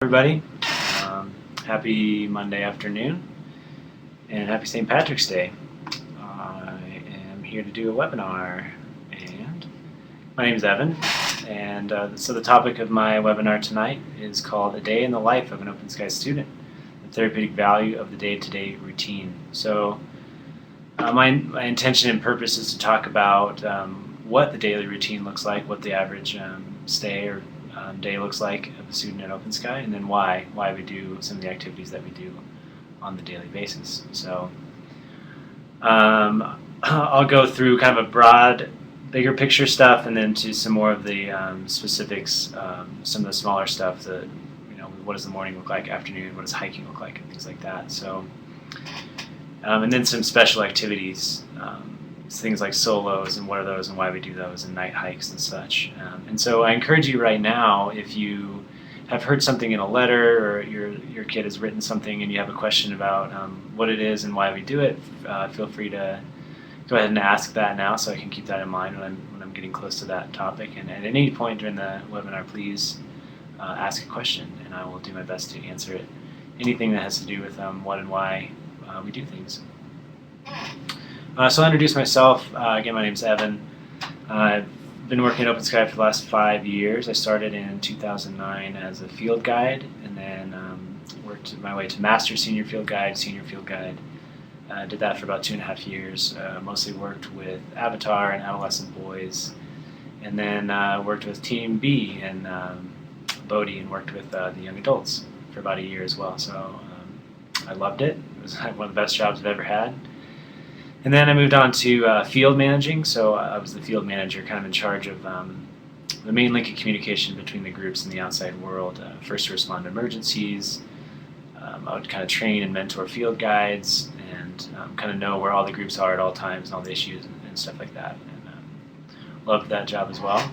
Everybody. Happy Monday afternoon and happy St. Patrick's Day. I am here to do a webinar, and my name is Evan, and so the topic of my webinar tonight is called A Day in the Life of an Open Sky Student, the Therapeutic Value of the Day-to-Day Routine. So my intention and purpose is to talk about what the daily routine looks like, what the average stay or day looks like of a student at Open Sky, and then why we do some of the activities that we do on the daily basis. So I'll go through kind of a broad, bigger picture stuff, and then to some more of the specifics, some of the smaller stuff that, what does the morning look like, afternoon, what does hiking look like, and things like that. So, and then some special activities, things like solos and what are those and why we do those, and night hikes and such. And so I encourage you right now, if you have heard something in a letter or your kid has written something and you have a question about what it is and why we do it, feel free to go ahead and ask that now so I can keep that in mind when I'm getting close to that topic. And at any point during the webinar, please ask a question and I will do my best to answer it. Anything that has to do with what and why we do things. So I'll introduce myself. Again, my name is Evan. I've been working at Open Sky for the last 5 years. I started in 2009 as a field guide, and then worked my way to master senior field guide. Did that for about 2.5 years. Mostly worked with Avatar and adolescent boys, and then worked with Team B and Bodhi, and worked with the young adults for about a year as well. So I loved it. It was one of the best jobs I've ever had. And then I moved on to field managing, so I was the field manager, kind of in charge of the main link of communication between the groups and the outside world. First to respond to emergencies. I would kind of train and mentor field guides and kind of know where all the groups are at all times and all the issues and stuff like that. And loved that job as well.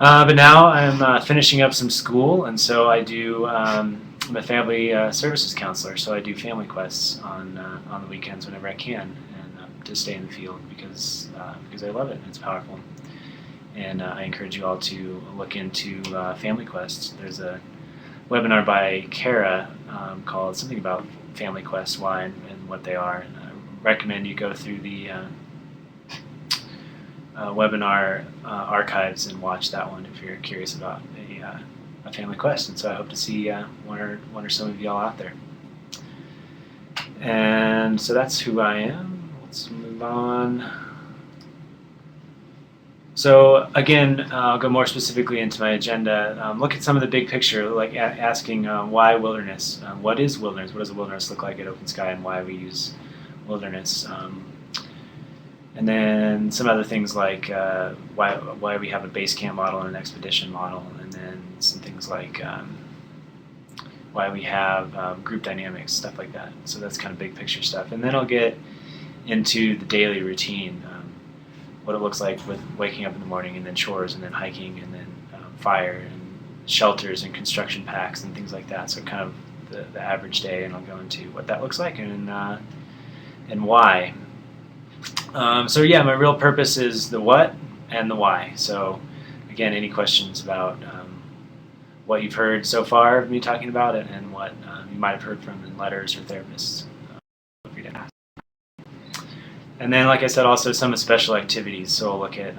But now I'm finishing up some school, and so I do. I'm a family services counselor, so I do family quests on the weekends whenever I can, and to stay in the field because I love it. It's powerful, and I encourage you all to look into family quests. There's a webinar by Kara called something about family quests, why and what they are. And I recommend you go through the webinar archives and watch that one if you're curious about a family quest. And so I hope to see one or some of y'all out there. And so that's who I am. Let's move on. So again, I'll go more specifically into my agenda. Look at some of the big picture, like asking why wilderness? What is wilderness? What does a wilderness look like at Open Sky, and why we use wilderness? And then some other things like why we have a base camp model and an expedition model, and then some things like why we have group dynamics, stuff like that. So that's kind of big picture stuff. And then I'll get into the daily routine, what it looks like with waking up in the morning, and then chores, and then hiking, and then fire, and shelters, and construction packs, and things like that. So kind of the average day, and I'll go into what that looks like and why. So yeah, my real purpose is the what and the why. So again, any questions about what you've heard so far of me talking about it, and what you might have heard from in letters or therapists, feel free to ask. And then, like I said, also some special activities. So I'll look at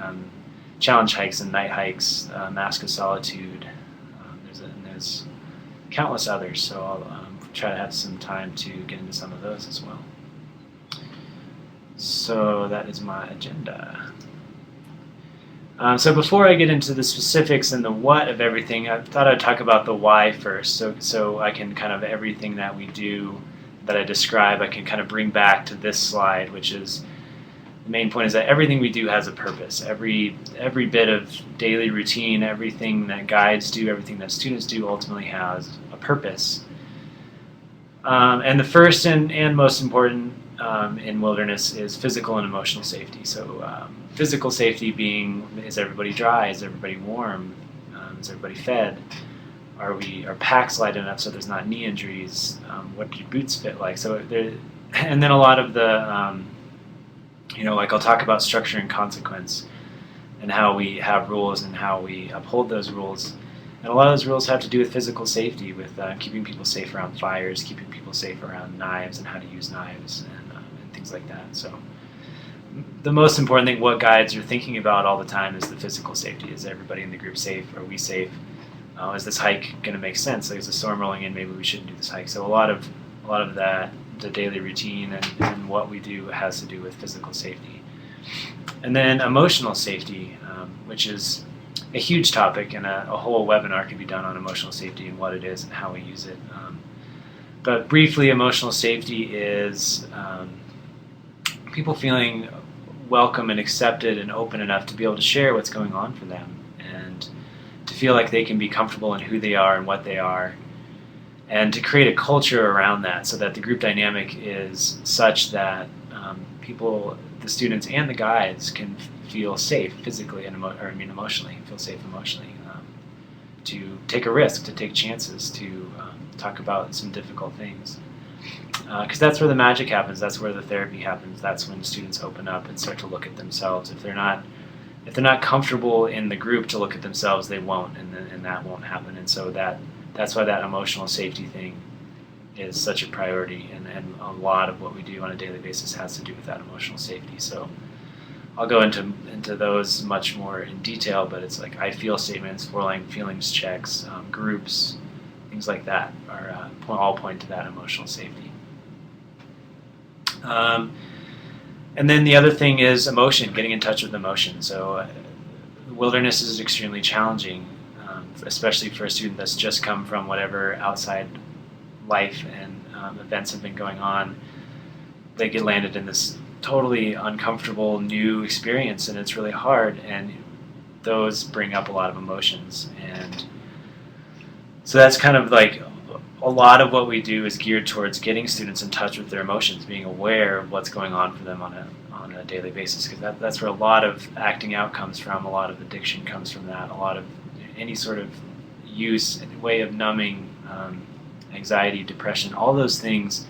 challenge hikes and night hikes, Mask of Solitude. There's countless others. So I'll try to have some time to get into some of those as well. So that is my agenda. So before I get into the specifics and the what of everything, I thought I'd talk about the why first. So I can kind of, everything that we do that I describe, I can kind of bring back to this slide, which is the main point is that everything we do has a purpose. Every bit of daily routine, everything that guides do, everything that students do ultimately has a purpose. And the first and most important in wilderness is physical and emotional safety. So physical safety being, is everybody dry? Is everybody warm? Is everybody fed? Are packs light enough so there's not knee injuries? What do your boots fit like? So and then a lot of the, like I'll talk about structure and consequence, and how we have rules and how we uphold those rules. And a lot of those rules have to do with physical safety, with keeping people safe around fires, keeping people safe around knives and how to use knives and things like that. So the most important thing what guides are thinking about all the time is the physical safety. Is everybody in the group safe? Are we safe? Is this hike going to make sense? Like, is the storm rolling in? Maybe we shouldn't do this hike. So a lot of that, the daily routine and what we do has to do with physical safety. And then emotional safety, which is a huge topic, and a whole webinar can be done on emotional safety and what it is and how we use it. But briefly, emotional safety is people feeling welcome and accepted and open enough to be able to share what's going on for them, and to feel like they can be comfortable in who they are and what they are, and to create a culture around that so that the group dynamic is such that people, the students and the guides, can feel safe physically and emotionally, feel safe emotionally, to take a risk, to take chances, to talk about some difficult things. Because that's where the magic happens. That's where the therapy happens. That's when students open up and start to look at themselves. If they're not comfortable in the group to look at themselves, they won't, and that won't happen. And so that's why that emotional safety thing is such a priority, and a lot of what we do on a daily basis has to do with that emotional safety. So I'll go into those much more in detail, but it's like I feel statements, 4-line feelings checks, groups, things like that are all point to that emotional safety. And then the other thing is emotion, getting in touch with emotion. So wilderness is extremely challenging, especially for a student that's just come from whatever outside life and events have been going on. They get landed in this totally uncomfortable new experience, and it's really hard, and those bring up a lot of emotions. And so that's kind of like a lot of what we do is geared towards getting students in touch with their emotions, being aware of what's going on for them on a daily basis, because that's where a lot of acting out comes from, a lot of addiction comes from that, a lot of any sort of use, way of numbing anxiety, depression, all those things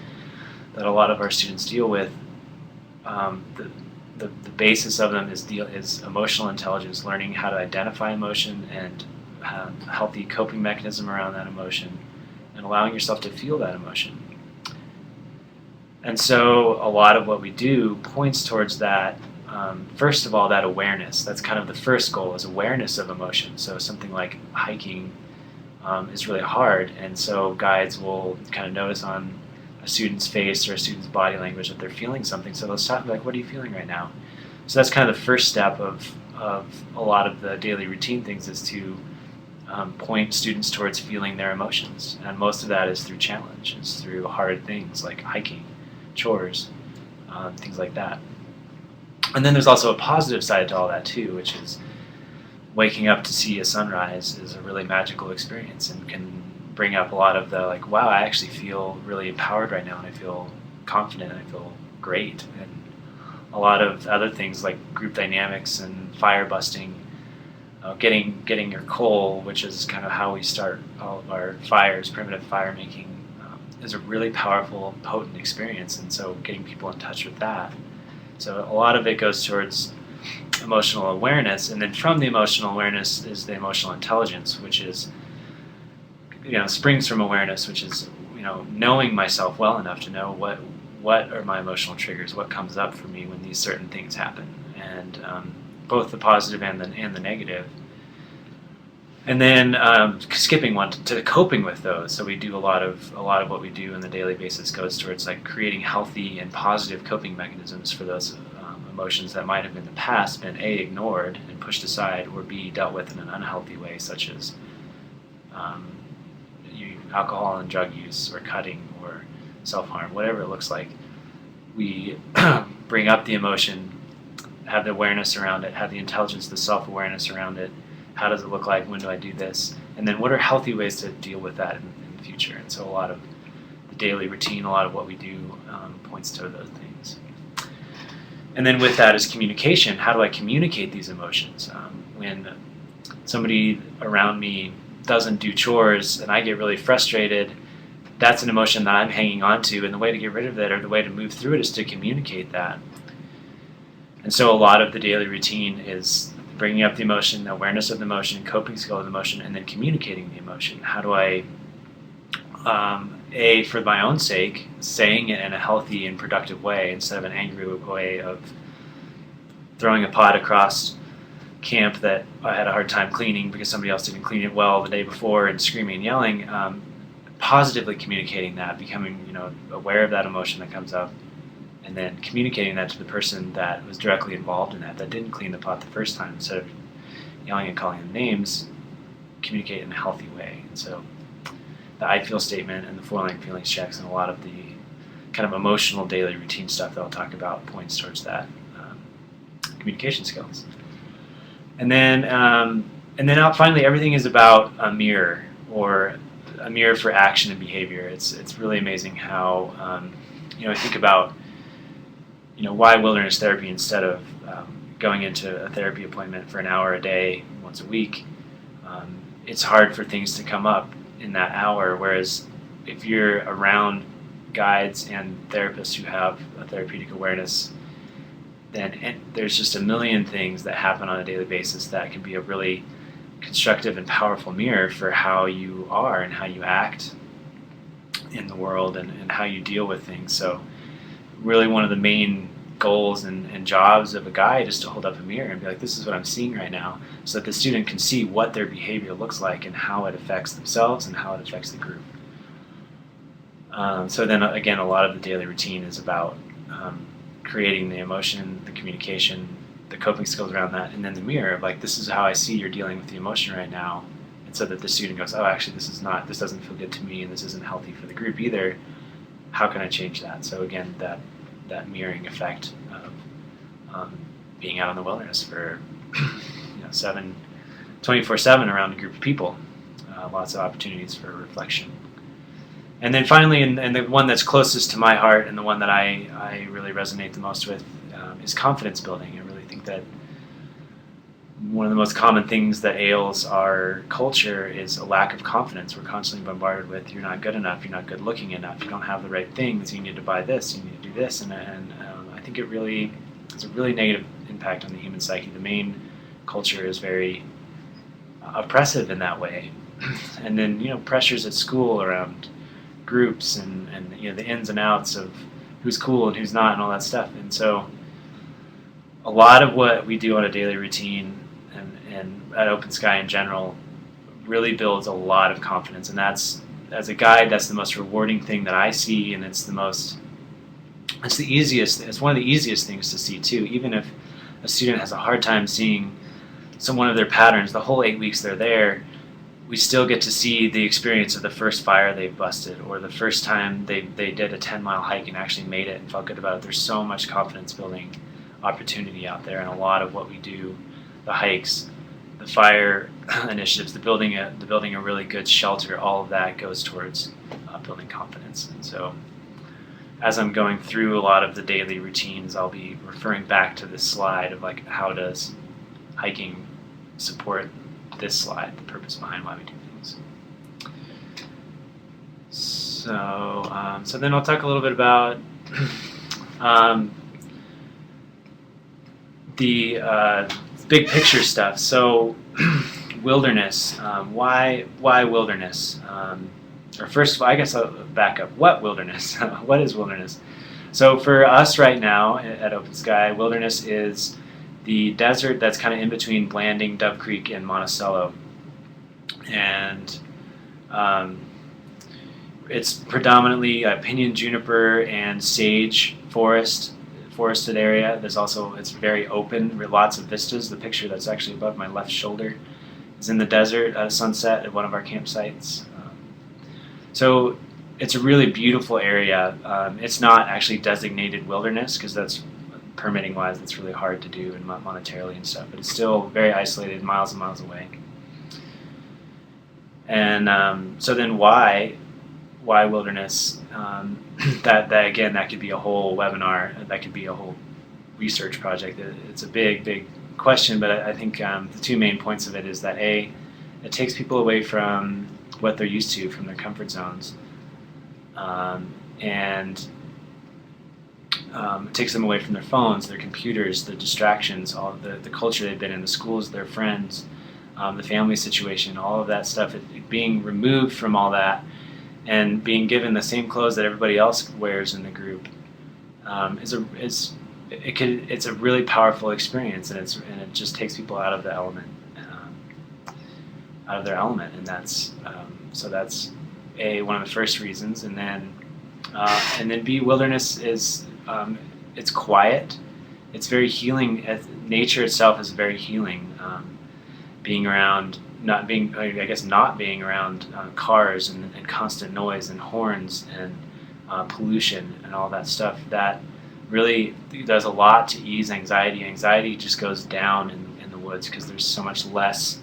that a lot of our students deal with. The basis of them is emotional intelligence, learning how to identify emotion and healthy coping mechanism around that emotion, and allowing yourself to feel that emotion. And so a lot of what we do points towards that. First of all, that awareness. That's kind of the first goal, is awareness of emotion. So something like hiking is really hard, and so guides will kind of notice on a student's face or a student's body language that they're feeling something. So they'll stop and be like, what are you feeling right now? So that's kind of the first step of a lot of the daily routine things, is to point students towards feeling their emotions. And most of that is through challenge. It's through hard things like hiking, chores, things like that. And then there's also a positive side to all that too, which is waking up to see a sunrise is a really magical experience and can bring up a lot of the like, wow, I actually feel really empowered right now, and I feel confident, and I feel great. And a lot of other things like group dynamics and fire busting, getting your coal, which is kind of how we start all of our fires, primitive fire making, is a really powerful, potent experience. And so getting people in touch with that. So a lot of it goes towards emotional awareness, and then from the emotional awareness is the emotional intelligence, which is, springs from awareness, which is, knowing myself well enough to know what are my emotional triggers, what comes up for me when these certain things happen, and both the positive and the negative. And then skipping one to coping with those. So we do a lot of what we do on the daily basis goes towards like creating healthy and positive coping mechanisms for those emotions that might have in the past been A, ignored and pushed aside, or B, dealt with in an unhealthy way, such as alcohol and drug use, or cutting, or self-harm, whatever it looks like. We bring up the emotion, have the awareness around it, have the intelligence, the self-awareness around it. How does it look like? When do I do this? And then what are healthy ways to deal with that in the future? And so a lot of the daily routine, a lot of what we do points to those things. And then with that is communication. How do I communicate these emotions? When somebody around me doesn't do chores and I get really frustrated, that's an emotion that I'm hanging on to, and the way to get rid of it, or the way to move through it, is to communicate that. And so a lot of the daily routine is bringing up the emotion, awareness of the emotion, coping skill of the emotion, and then communicating the emotion. How do I, for my own sake, saying it in a healthy and productive way instead of an angry way of throwing a pot across camp that I had a hard time cleaning because somebody else didn't clean it well the day before, and screaming and yelling. Positively communicating that, becoming aware of that emotion that comes up, and then communicating that to the person that was directly involved in that didn't clean the pot the first time. Instead of yelling and calling them names, communicate in a healthy way. And so the I feel statement and the 4-lane feelings checks and a lot of the kind of emotional daily routine stuff that I'll talk about points towards that communication skills. And then finally, everything is about a mirror, or a mirror for action and behavior. It's really amazing how I think about why wilderness therapy instead of going into a therapy appointment for an hour a day once a week. It's hard for things to come up in that hour, whereas if you're around guides and therapists who have a therapeutic awareness, then there's just a million things that happen on a daily basis that can be a really constructive and powerful mirror for how you are and how you act in the world and how you deal with things. So really one of the main goals and jobs of a guide is to hold up a mirror and be like, this is what I'm seeing right now, so that the student can see what their behavior looks like and how it affects themselves and how it affects the group. So then again, a lot of the daily routine is about creating the emotion, the communication, the coping skills around that, and then the mirror of like, this is how I see you're dealing with the emotion right now, and so that the student goes, oh, actually this doesn't feel good to me, and this isn't healthy for the group either. How can I change that? So again, that mirroring effect of being out in the wilderness for 24/7 around a group of people, lots of opportunities for reflection. And then finally, and the one that's closest to my heart and the one that I really resonate the most with is confidence building. I really think that one of the most common things that ails our culture is a lack of confidence. We're constantly bombarded with, you're not good enough, you're not good looking enough, you don't have the right things, you need to buy this, you need to do this, and I think it really has a really negative impact on the human psyche. The main culture is very oppressive in that way. And then pressures at school around groups and the ins and outs of who's cool and who's not and all that stuff. And so a lot of what we do on a daily routine and at Open Sky in general really builds a lot of confidence. And that's, as a guide, that's the most rewarding thing that I see, and it's one of the easiest things to see too. Even if a student has a hard time seeing one of their patterns, the whole 8 weeks they're there, we still get to see the experience of the first fire they've busted, or the first time they did a 10-mile hike and actually made it and felt good about it. There's so much confidence building opportunity out there, and a lot of what we do, the hikes, the fire initiatives, the building a really good shelter, all of that goes towards building confidence. And so as I'm going through a lot of the daily routines, I'll be referring back to this slide of like, how does hiking support this slide, the purpose behind why we do things. So then I'll talk a little bit about the big picture stuff. So wilderness, why wilderness? Or first of all, I guess I'll back up. What wilderness? What is wilderness? So for us right now at Open Sky, wilderness is the desert that's kind of in between Blanding, Dove Creek, and Monticello. And it's predominantly pinyon juniper and sage forested area. It's very open, lots of vistas. The picture that's actually above my left shoulder is in the desert at sunset at one of our campsites. So it's a really beautiful area. It's not actually designated wilderness because that's, permitting wise, that's really hard to do and monetarily and stuff, but it's still very isolated, miles and miles away. And so then why wilderness? That again, that could be a whole webinar, that could be a whole research project. It's a big question, but I think the two main points of it is that it takes people away from what they're used to, from their comfort zones, and It takes them away from their phones, their computers, the distractions, all the culture they've been in, the schools, their friends, the family situation, all of that stuff. Being removed from all that and being given the same clothes that everybody else wears in the group it's a really powerful experience, and it just takes people out of the element, out of their element, and that's one of the first reasons, and then B, wilderness is it's quiet, it's very healing. Nature itself is very healing. Being around, not being around cars and constant noise and horns and pollution and all that stuff, that really does a lot to ease anxiety. Anxiety just goes down in the woods because there's so much less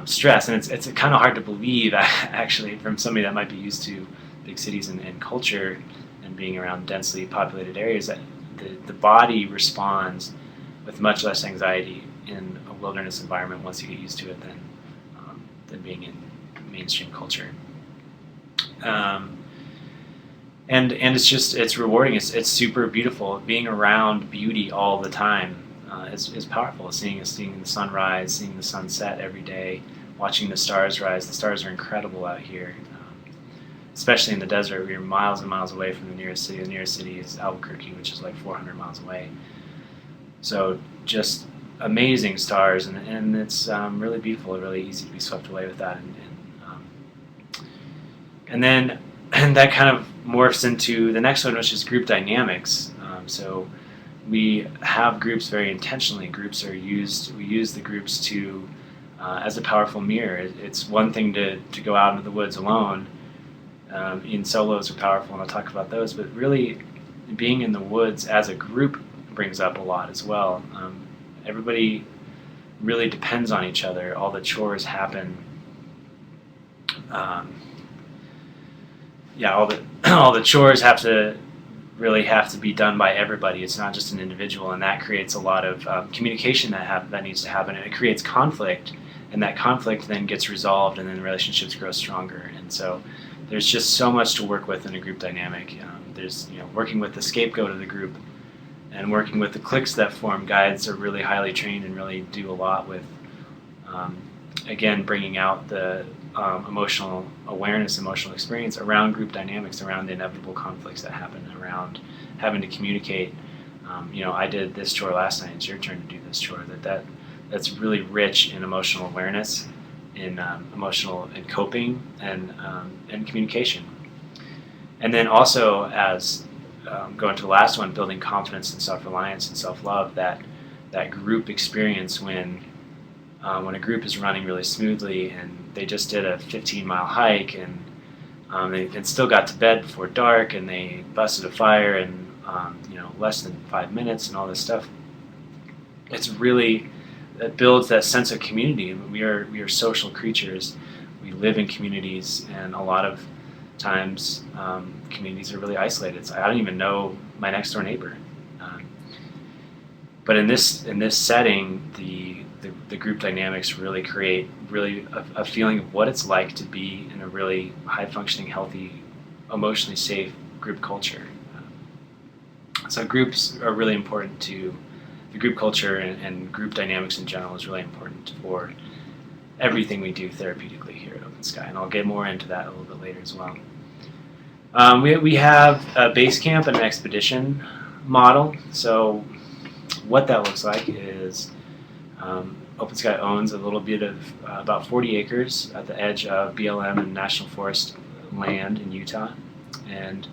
stress, and it's kind of hard to believe actually from somebody that might be used to big cities and culture and being around densely populated areas, that the body responds with much less anxiety in a wilderness environment once you get used to it than being in mainstream culture. And it's rewarding. It's super beautiful. Being around beauty all the time is powerful. Seeing the sunrise, seeing the sunset every day, watching the stars rise. The stars are incredible out here, especially in the desert. We're miles and miles away from the nearest city. The nearest city is Albuquerque, which is like 400 miles away. So just amazing stars, and it's really beautiful. Really easy to be swept away with that, and then that kind of morphs into the next one, which is group dynamics. So we have groups very intentionally. We use the groups to as a powerful mirror. It's one thing to go out into the woods alone. In solos are powerful, and I'll talk about those. But really, being in the woods as a group brings up a lot as well. Everybody really depends on each other. All the chores happen. All the chores have to be done by everybody. It's not just an individual, and that creates a lot of communication that needs to happen, and it creates conflict, and that conflict then gets resolved, and then relationships grow stronger. And so there's just so much to work with in a group dynamic. There's working with the scapegoat of the group and working with the cliques that form. Guides are really highly trained and really do a lot with again bringing out the emotional awareness, emotional experience around group dynamics, around the inevitable conflicts that happen, around having to communicate. I did this chore last night, it's your turn to do this chore. That's really rich in emotional awareness, in emotional and coping, and communication. And then also, as going to the last one, building confidence and self-reliance and self-love, that group experience when a group is running really smoothly and they just did a 15-mile hike and they still got to bed before dark, and they busted a fire in less than 5 minutes and all this stuff. It builds that sense of community. We are social creatures. We live in communities, and a lot of times communities are really isolated. So I don't even know my next door neighbor. But in this setting, the group dynamics really create a feeling of what it's like to be in a really high-functioning, healthy, emotionally safe group culture. So groups are really important to the group culture, and group dynamics in general is really important for everything we do therapeutically here at Open Sky, and I'll get more into that a little bit later as well. We have a base camp and an expedition model. So what that looks like is Open Sky owns a little bit of about 40 acres at the edge of BLM and National Forest land in Utah, and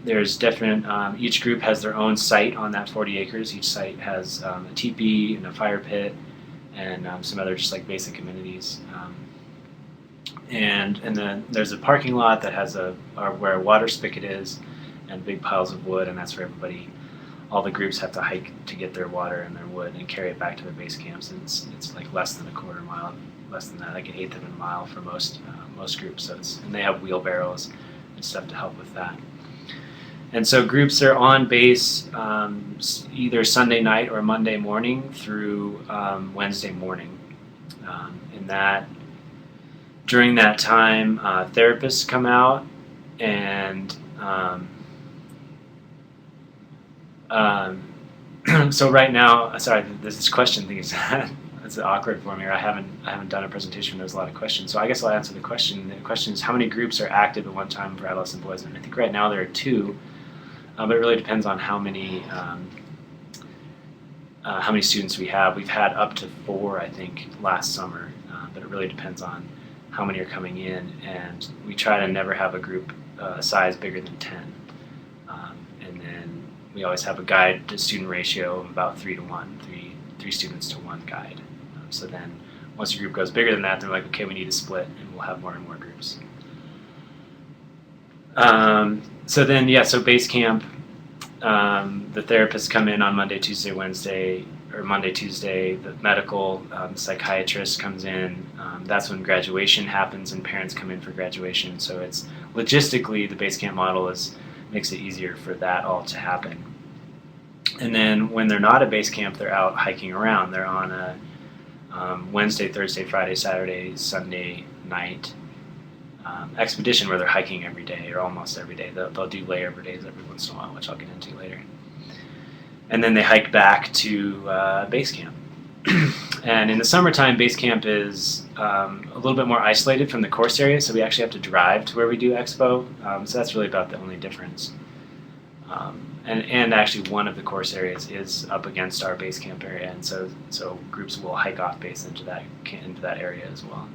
there's different, each group has their own site on that 40 acres. Each site has a teepee and a fire pit and some other just like basic amenities. And then there's a parking lot that has where a water spigot is, and big piles of wood, and that's where all the groups have to hike to get their water and their wood and carry it back to their base camps. And it's like less than a quarter mile, less than that, like an eighth of a mile for most groups. So and they have wheelbarrows and stuff to help with that. And so groups are on base either Sunday night or Monday morning through Wednesday morning. During that time, therapists come out and Um, so right now, sorry, this question thing is it's awkward for me. Or I haven't done a presentation where there's a lot of questions. So I guess I'll answer the question. The question is, how many groups are active at one time for adolescent boys? And I think right now there are 2, but it really depends on how many students we have. We've had up to 4, I think, last summer, but it really depends on how many are coming in. And we try to never have a group size bigger than 10. And then we always have a guide to student ratio of about 3 to 1, three students to 1 guide. So then once a group goes bigger than that, they're like, okay, we need to split, and we'll have more and more groups. So base camp, the therapists come in on Monday, Tuesday, Wednesday, or Monday, Tuesday. The medical psychiatrist comes in. That's when graduation happens, and parents come in for graduation. So it's logistically, the base camp model makes it easier for that all to happen. And then when they're not at base camp, they're out hiking around. They're on a Wednesday, Thursday, Friday, Saturday, Sunday night expedition where they're hiking every day or almost every day. They'll do layover days every once in a while, which I'll get into later. And then they hike back to base camp. And in the summertime, base camp is a little bit more isolated from the course area, so we actually have to drive to where we do expo. So that's really about the only difference. And actually one of the course areas is up against our base camp area, and so groups will hike off base into that area as well.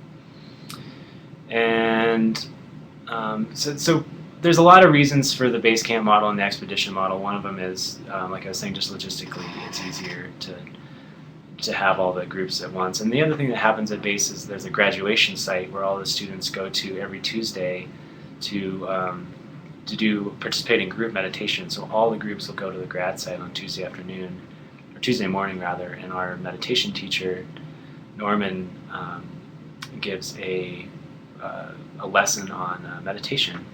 And so there's a lot of reasons for the base camp model and the expedition model. One of them is, like I was saying, just logistically, it's easier to have all the groups at once. And the other thing that happens at base is there's a graduation site where all the students go to every Tuesday to participate in group meditation. So all the groups will go to the grad site on Tuesday afternoon, or Tuesday morning rather, and our meditation teacher, Norman, gives a lesson on meditation.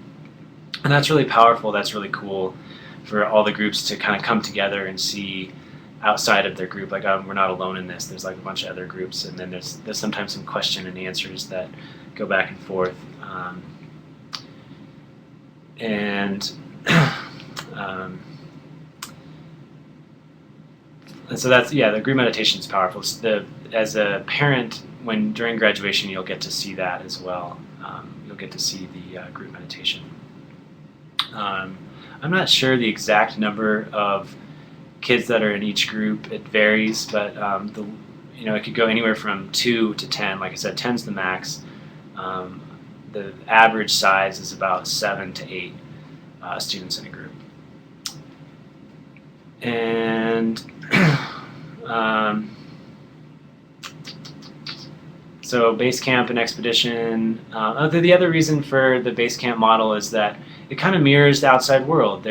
And that's really powerful, that's really cool for all the groups to kind of come together and see outside of their group, like we're not alone in this, there's like a bunch of other groups, and then there's sometimes some question and answers that go back and forth. And so that's, the group meditation is powerful. As a parent, during graduation, you'll get to see that as well. You'll get to see the group meditation. I'm not sure the exact number of kids that are in each group. It varies, but it could go anywhere from 2 to 10. Like I said, 10's the max. The average size is about 7 to 8 students in a group. And so base camp and expedition. The other reason for the base camp model is that it kind of mirrors the outside world.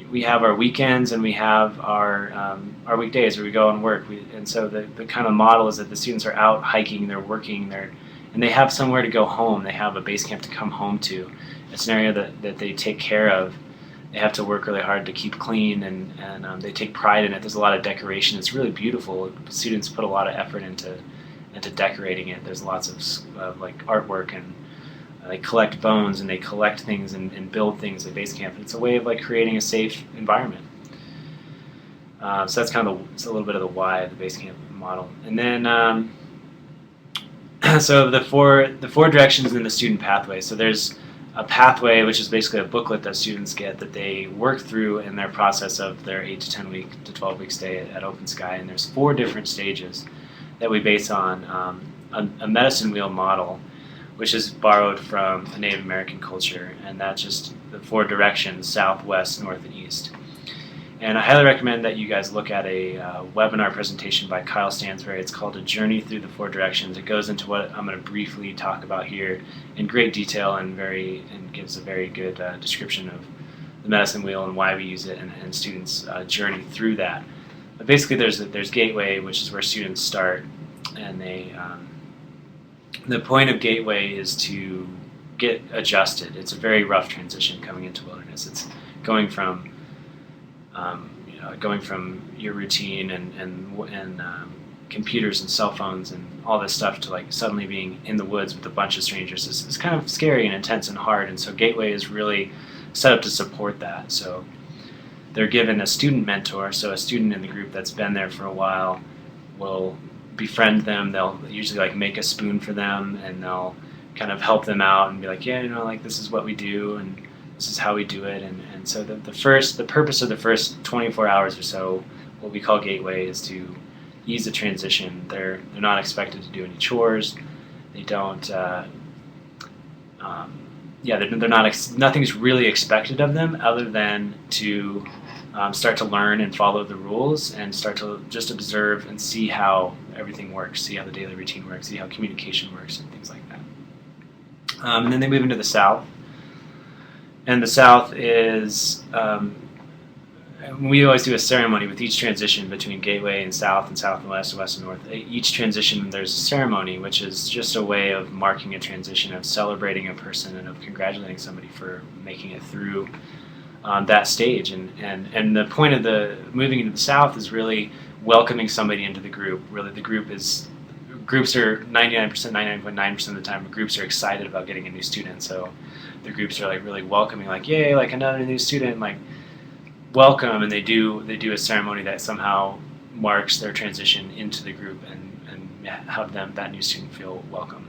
We have our weekends and we have our weekdays where we go and work. And so the kind of model is that the students are out hiking, they're working, and they have somewhere to go home. They have a base camp to come home to. It's an area that they take care of. They have to work really hard to keep clean, and they take pride in it. There's a lot of decoration. It's really beautiful. Students put a lot of effort into decorating it. There's lots of like artwork, and they collect bones and they collect things and build things at base camp. It's a way of like creating a safe environment. So that's kind of it's a little bit of the why of the base camp model. And then so the four directions in the student pathway. So there's a pathway, which is basically a booklet that students get that they work through in their process of their 8 to 10 week to 12 week stay at Open Sky. And there's 4 different stages that we base on a medicine wheel model, which is borrowed from a Native American culture, and that's just the 4 directions: south, west, north, and east. And I highly recommend that you guys look at a webinar presentation by Kyle Stansberry. It's called A Journey Through the 4 Directions. It goes into what I'm going to briefly talk about here in great detail and gives a very good description of the medicine wheel and why we use it, and students journey through that. But basically there's Gateway, which is where students start, and the point of Gateway is to get adjusted. It's a very rough transition coming into wilderness. It's going from your routine and computers and cell phones and all this stuff to like suddenly being in the woods with a bunch of strangers. It's kind of scary and intense and hard, and so Gateway is really set up to support that. So they're given a student mentor, so a student in the group that's been there for a while will befriend them. They'll usually like make a spoon for them, and they'll kind of help them out and be like, yeah, like this is what we do, and this is how we do it. And so the purpose of the first 24 hours or so, what we call Gateway, is to ease the transition. They're not expected to do any chores. They don't. They're not. Nothing's really expected of them other than to start to learn and follow the rules, and start to just observe and see how everything works, see how the daily routine works, see how communication works, and things like that. And then they move into the South, and the South is. We always do a ceremony with each transition between Gateway and South and West and West and North. Each transition, there's a ceremony, which is just a way of marking a transition, of celebrating a person, and of congratulating somebody for making it through that stage. And the point of the moving into the South is really welcoming somebody into the group. Really, groups are 99.9% of the time, groups are excited about getting a new student. So the groups are like really welcoming, like, yay, like another new student, like, welcome, and they do a ceremony that somehow marks their transition into the group and have that new student feel welcome.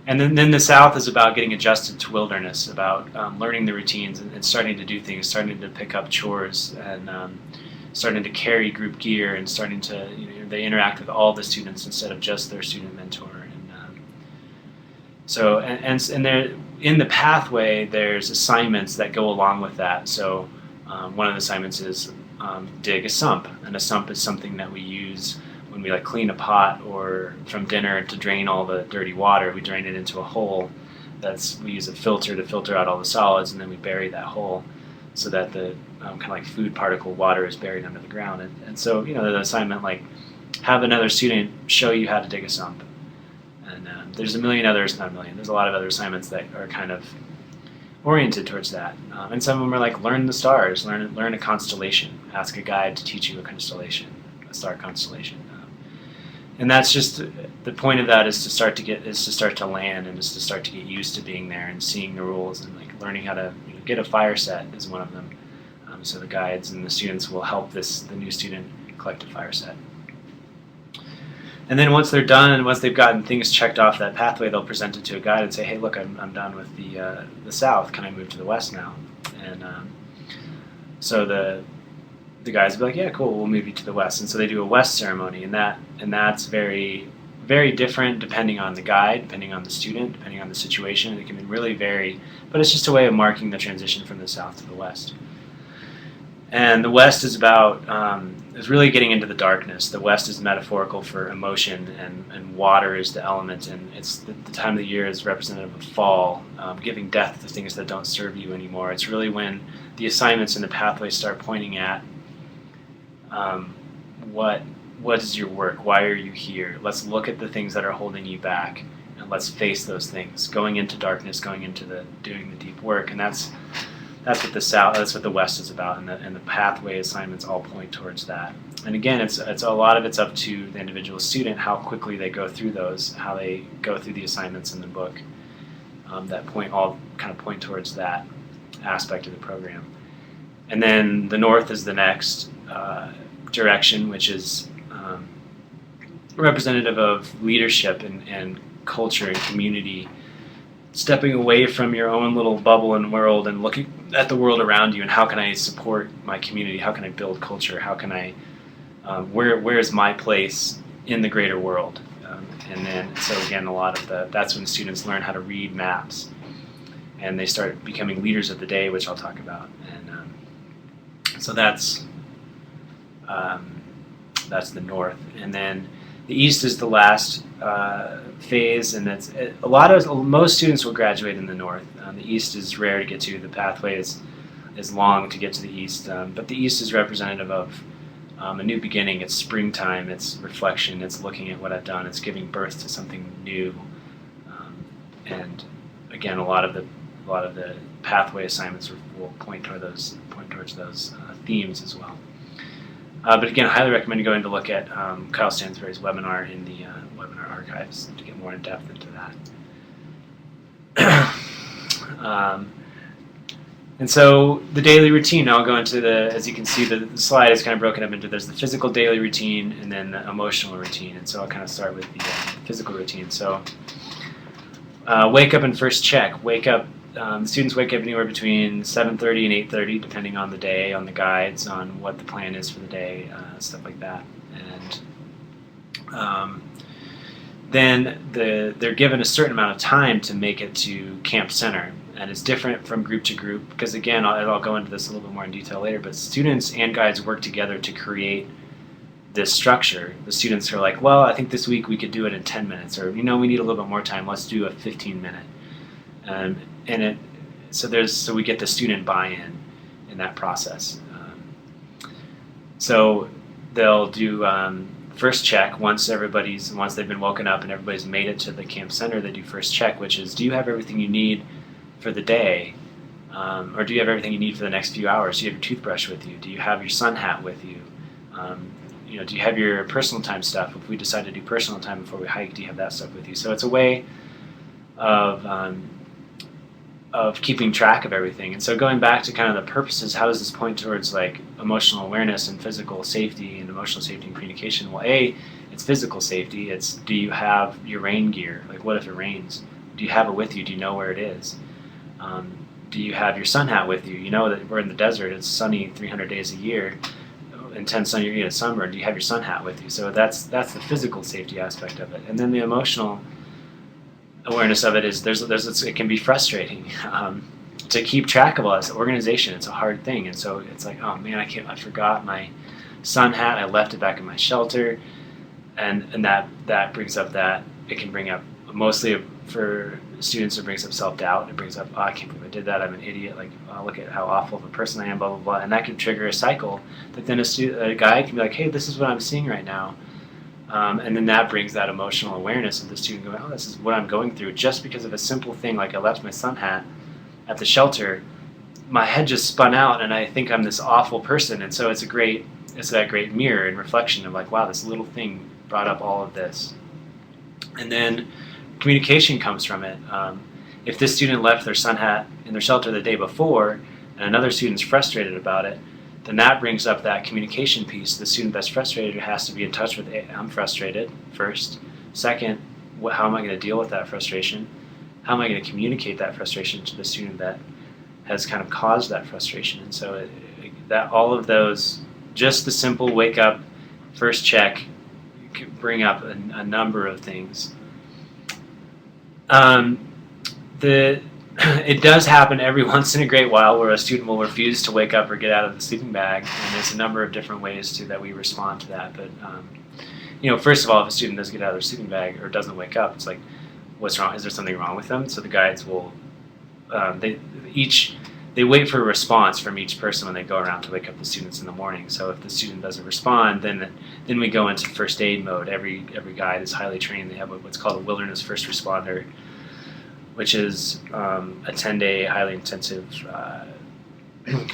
And then the South is about getting adjusted to wilderness, about learning the routines and starting to do things, starting to pick up chores, and starting to carry group gear, and starting to they interact with all the students instead of just their student mentor. And they're in the pathway. There's assignments that go along with that. So one of the assignments is dig a sump, and a sump is something that we use when we like clean a pot or from dinner to drain all the dirty water. We drain it into a hole. We use a filter to filter out all the solids, and then we bury that hole so that the kind of like food particle water is buried under the ground. And so the assignment, like, have another student show you how to dig a sump. There's not a million, there's a lot of other assignments that are kind of oriented towards that. And some of them are like, learn the stars, learn a constellation, ask a guide to teach you a star constellation. And that's just, the point of that is to start to land, and is to start to get used to being there and seeing the rules, and like learning how to get a fire set is one of them. So the guides and the students will help the new student collect a fire set. And then once they're done, and once they've gotten things checked off that pathway, they'll present it to a guide and say, hey, look, I'm done with the South. Can I move to the West now? And so the guys will be like, yeah, cool, we'll move you to the West. And so they do a West ceremony, and that's very, very different depending on the guide, depending on the student, depending on the situation. It can really vary, but it's just a way of marking the transition from the South to the West. And the West is is really getting into the darkness. The West is metaphorical for emotion, and water is the element, and it's the time of the year is representative of fall, giving death to things that don't serve you anymore. It's really when the assignments and the pathways start pointing at what is your work? Why are you here? Let's look at the things that are holding you back, and let's face those things. Going into darkness, going into doing the deep work, and that's what the West is about, and the pathway assignments all point towards that. And again, it's a lot of it's up to the individual student, how quickly they go through those, how they go through the assignments in the book, that point towards that aspect of the program. And then the North is the next direction, which is representative of leadership and culture and community. Stepping away from your own little bubble and world, and looking at the world around you, and how can I support my community? How can I build culture? How can I, where is my place in the greater world? And then, so again, that's when students learn how to read maps, and they start becoming leaders of the day, which I'll talk about. And so that's the North. And then the East is the last phase, and most students will graduate in the North. The East is rare to get to. The pathway is long to get to the East, but the East is representative of a new beginning. It's springtime. It's reflection. It's looking at what I've done. It's giving birth to something new. And again, a lot of the pathway assignments will point towards those themes as well. But again, I highly recommend going to look at Kyle Stansberry's webinar in the webinar archives to get more in depth into that. And so the daily routine, I'll go into as you can see, the slide is kind of broken up into, there's the physical daily routine and then the emotional routine. And so I'll kind of start with the physical routine. So wake up and first check. Wake up, the students wake up anywhere between 7:30 and 8:30, depending on the day, on the guides, on what the plan is for the day, stuff like that. And then they're given a certain amount of time to make it to Camp Center. And it's different from group to group because, again, I'll go into this a little bit more in detail later, but students and guides work together to create this structure. The students are like, well, I think this week we could do it in 10 minutes, or, we need a little bit more time, let's do a 15-minute. So we get the student buy-in in that process. So they'll do first check once they've been woken up and everybody's made it to the Camp Center. They do first check, which is, do you have everything you need for the day, or do you have everything you need for the next few hours? Do you have your toothbrush with you? Do you have your sun hat with you? Do you have your personal time stuff? If we decide to do personal time before we hike, do you have that stuff with you? So it's a way of keeping track of everything. And so going back to kind of the purposes, how does this point towards like emotional awareness and physical safety and emotional safety and communication? Well, it's physical safety. It's, do you have your rain gear? Like, what if it rains? Do you have it with you? Do you know where it is? Do you have your sun hat with you? You know that we're in the desert, it's sunny 300 days a year, intense sun, you're going to get a sunburn. Do you have your sun hat with you? So that's the physical safety aspect of it. And then the emotional awareness of it is it can be frustrating to keep track of all this. Organization, it's a hard thing. And so it's like, oh man, I forgot my sun hat, I left it back in my shelter. And that brings up that, it can bring up, mostly for students, it brings up self-doubt. It brings up, oh, I can't believe I did that, I'm an idiot, like, oh, look at how awful of a person I am, blah, blah, blah. And that can trigger a cycle that then a guide can be like, hey, this is what I'm seeing right now. And then that brings that emotional awareness of the student going, oh, this is what I'm going through. Just because of a simple thing, like I left my sun hat at the shelter, my head just spun out and I think I'm this awful person. And so it's that great mirror and reflection of like, wow, this little thing brought up all of this. And then communication comes from it. If this student left their sun hat in their shelter the day before and another student's frustrated about it, then that brings up that communication piece. The student that's frustrated has to be in touch with, hey, I'm frustrated, first. Second, how am I going to deal with that frustration? How am I going to communicate that frustration to the student that has kind of caused that frustration? And so that all of those, just the simple wake up, first check, could bring up a number of things. It does happen every once in a great while where a student will refuse to wake up or get out of the sleeping bag, and there's a number of different ways that we respond to that. But first of all, if a student doesn't get out of their sleeping bag or doesn't wake up, it's like, what's wrong? Is there something wrong with them? So the guides will they wait for a response from each person when they go around to wake up the students in the morning. So if the student doesn't respond, then we go into first aid mode. Every guide is highly trained. They have what's called a wilderness first responder, which is a 10-day highly intensive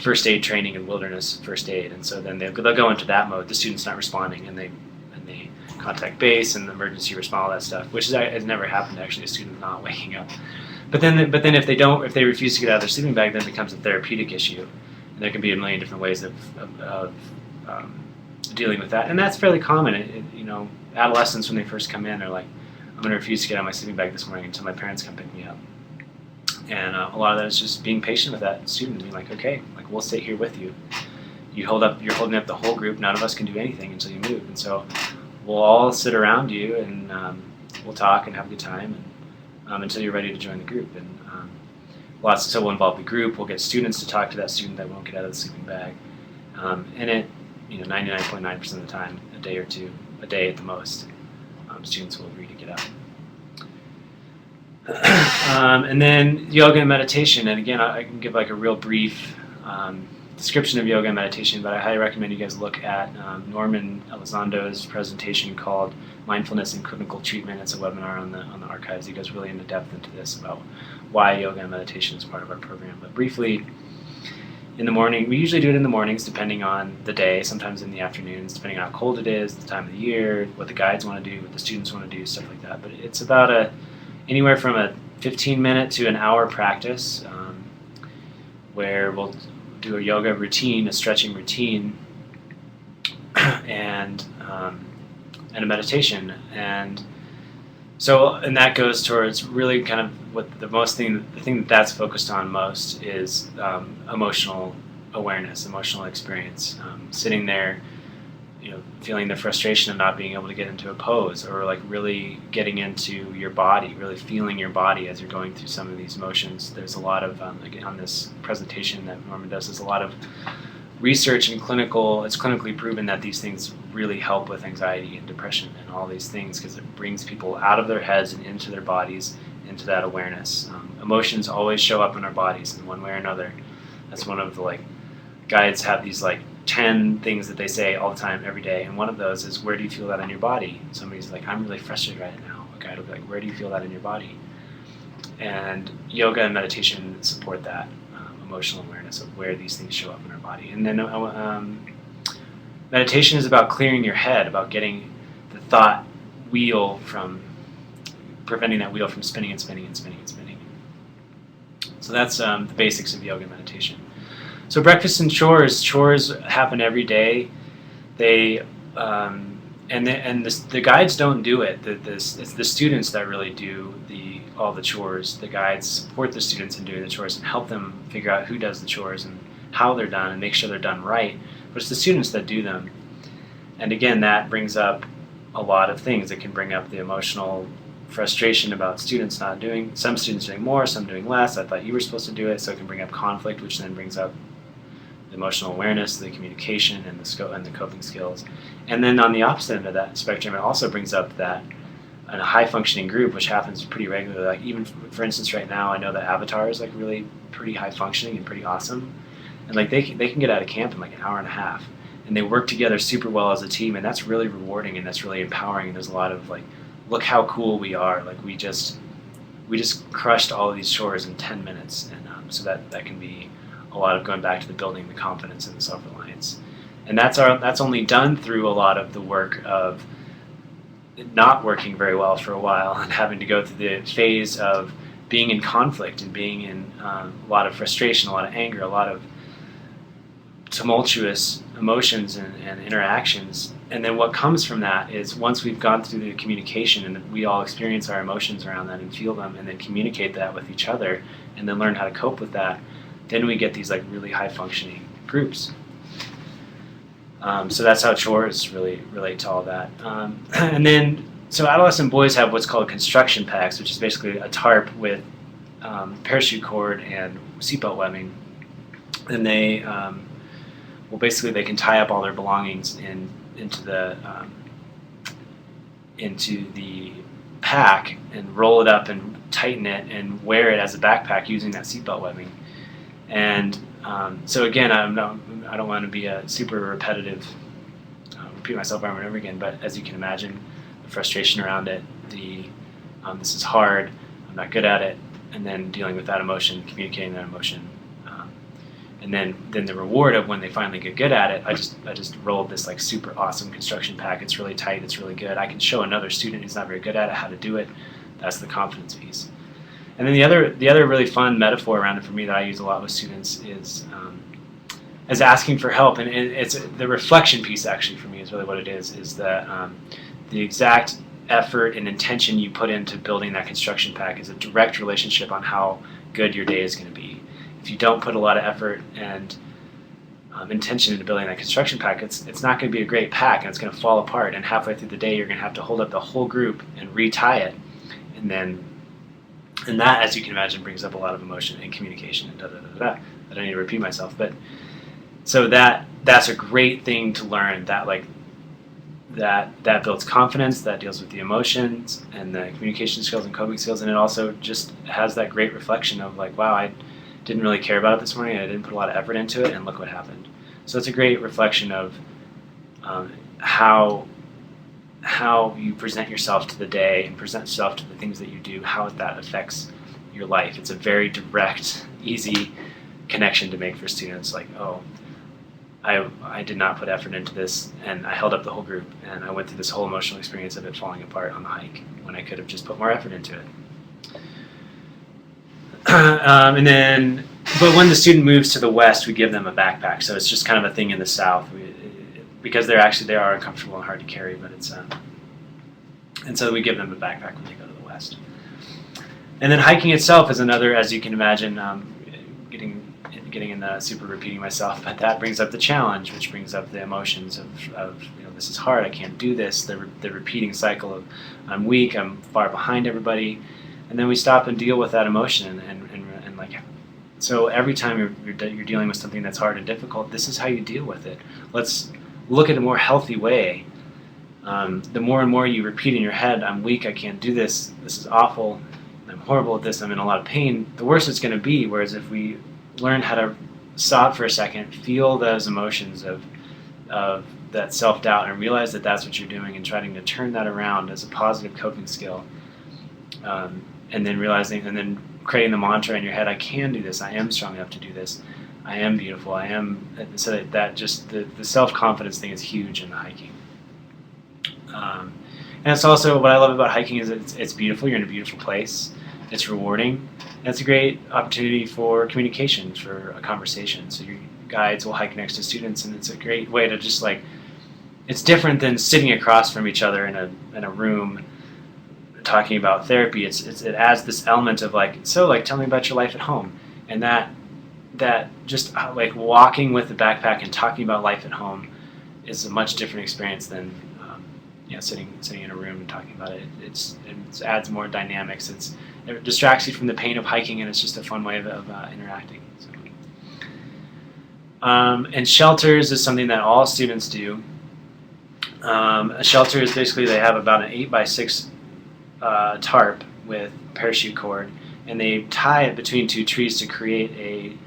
first aid training in wilderness first aid. And so then they'll go into that mode. The student's not responding, and they contact base and the emergency response, all that stuff, which has never happened actually, a student not waking up. But then if they refuse to get out of their sleeping bag, then it becomes a therapeutic issue, and there can be a million different ways of dealing with that, and that's fairly common. Adolescents when they first come in are like, I'm going to refuse to get out of my sleeping bag this morning until my parents come pick me up, and a lot of that is just being patient with that student, being like, okay, like we'll stay here with you. You're holding up the whole group. None of us can do anything until you move, and so we'll all sit around you and we'll talk and have a good time. Until you're ready to join the group. And so we'll involve the group, we'll get students to talk to that student that won't get out of the sleeping bag. And it, 99.9% of the time, a day at the most, students will agree to get out. And then yoga and meditation. And again, I can give like a real brief description of yoga and meditation, but I highly recommend you guys look at Norman Elizondo's presentation called Mindfulness and Clinical Treatment. It's a webinar on the archives. He goes really into depth into this about why yoga and meditation is part of our program. But briefly, in the morning, we usually do it in the mornings depending on the day, sometimes in the afternoons, depending on how cold it is, the time of the year, what the guides want to do, what the students want to do, stuff like that. But it's about anywhere from a 15-minute to an hour practice. where we'll do a yoga routine, a stretching routine, and a meditation. And that goes towards really kind of what the thing that's focused on most is emotional awareness, emotional experience. Sitting there, feeling the frustration of not being able to get into a pose, or like really getting into your body, really feeling your body as you're going through some of these motions. There's a lot of, again, on this presentation that Norman does, there's a lot of research and it's clinically proven that these things really help with anxiety and depression and all these things, because it brings people out of their heads and into their bodies, into that awareness. Emotions always show up in our bodies in one way or another. That's one of the guides have these 10 things that they say all the time, every day, and one of those is, where do you feel that in your body? Somebody's like, I'm really frustrated right now. A guide will be like, where do you feel that in your body? And yoga and meditation support that emotional awareness of where these things show up in our body. And then meditation is about clearing your head, about getting the thought wheel from, preventing that wheel from spinning and spinning and spinning and spinning. So that's the basics of yoga and meditation. So breakfast and chores happen every day. They the guides don't do it. It's the students that really do all the chores. The guides support the students in doing the chores and help them figure out who does the chores and how they're done and make sure they're done right. But it's the students that do them. And again, that brings up a lot of things. It can bring up the emotional frustration about students not doing, some students doing more, some doing less. I thought you were supposed to do it. So it can bring up conflict, which then brings up the emotional awareness, the communication, and the coping skills. And then on the opposite end of that spectrum, it also brings up that in a high-functioning group, which happens pretty regularly. Even for instance, right now, I know that Avatar is really pretty high-functioning and pretty awesome, and they can get out of camp in an hour and a half, and they work together super well as a team, and that's really rewarding and that's really empowering. And there's a lot of look how cool we are. We just crushed all of these chores in 10 minutes, and so that can be a lot of going back to the building the confidence and the self-reliance. And that's only done through a lot of the work of not working very well for a while and having to go through the phase of being in conflict and being in a lot of frustration, a lot of anger, a lot of tumultuous emotions and interactions. And then what comes from that is, once we've gone through the communication and we all experience our emotions around that and feel them and then communicate that with each other and then learn how to cope with that, then we get these really high functioning groups. So that's how chores really relate to all that. And then, so adolescent boys have what's called construction packs, which is basically a tarp with parachute cord and seatbelt webbing. And they, basically they can tie up all their belongings into the pack and roll it up and tighten it and wear it as a backpack using that seatbelt webbing. And so again, I don't want to be a super repetitive, repeat myself over and over again, but as you can imagine, the frustration around it, this is hard, I'm not good at it, and then dealing with that emotion, communicating that emotion, and then the reward of when they finally get good at it. I just rolled this super awesome construction pack. It's really tight, it's really good. I can show another student who's not very good at it how to do it. That's the confidence piece. And then the other really fun metaphor around it for me that I use a lot with students is as asking for help. And it's the reflection piece, actually, for me is really what it is that the exact effort and intention you put into building that construction pack is a direct relationship on how good your day is going to be. If you don't put a lot of effort and intention into building that construction pack, it's not going to be a great pack, and it's going to fall apart, and halfway through the day you're going to have to hold up the whole group and retie it. And that, as you can imagine, brings up a lot of emotion and communication and I don't need to repeat myself, but so that's a great thing to learn, that builds confidence, that deals with the emotions and the communication skills and coping skills, and it also just has that great reflection of wow, I didn't really care about it this morning, I didn't put a lot of effort into it, and look what happened. So it's a great reflection of how you present yourself to the day and present yourself to the things that you do, how that affects your life. It's a very direct, easy connection to make for students. I did not put effort into this, and I held up the whole group, and I went through this whole emotional experience of it falling apart on the hike when I could have just put more effort into it. And then But when the student moves to the west, we give them a backpack. So it's just kind of a thing in the south, because they are uncomfortable and hard to carry. But it's and so we give them a backpack when they go to the west. And then hiking itself is another, as you can imagine, getting in the super repeating myself, but that brings up the challenge, which brings up the emotions of this is hard, I can't do this, the repeating cycle of I'm weak, I'm far behind everybody, and then we stop and deal with that emotion and like, so every time you're dealing with something that's hard and difficult, this is how you deal with it. Let's look at a more healthy way. The more and more you repeat in your head, I'm weak, I can't do this, this is awful, I'm horrible at this, I'm in a lot of pain, the worse it's going to be. Whereas if we learn how to stop for a second, feel those emotions of that self-doubt, and realize that that's what you're doing, and trying to turn that around as a positive coping skill, and then creating the mantra in your head, I can do this, I am strong enough to do this, I am beautiful, I am, so that just the self-confidence thing is huge in the hiking. And it's also, what I love about hiking is it's beautiful, you're in a beautiful place, it's rewarding, and it's a great opportunity for communication, for a conversation. So your guides will hike next to students, and it's a great way to just like, it's different than sitting across from each other in a room talking about therapy. It adds this element of like, so like, tell me about your life at home, and that just like walking with the backpack and talking about life at home is a much different experience than sitting in a room and talking about it. It adds more dynamics. It distracts you from the pain of hiking, and it's just a fun way of interacting. So. And shelters is something that all students do. A shelter is basically, they have about an 8x6 tarp with parachute cord, and they tie it between two trees to create a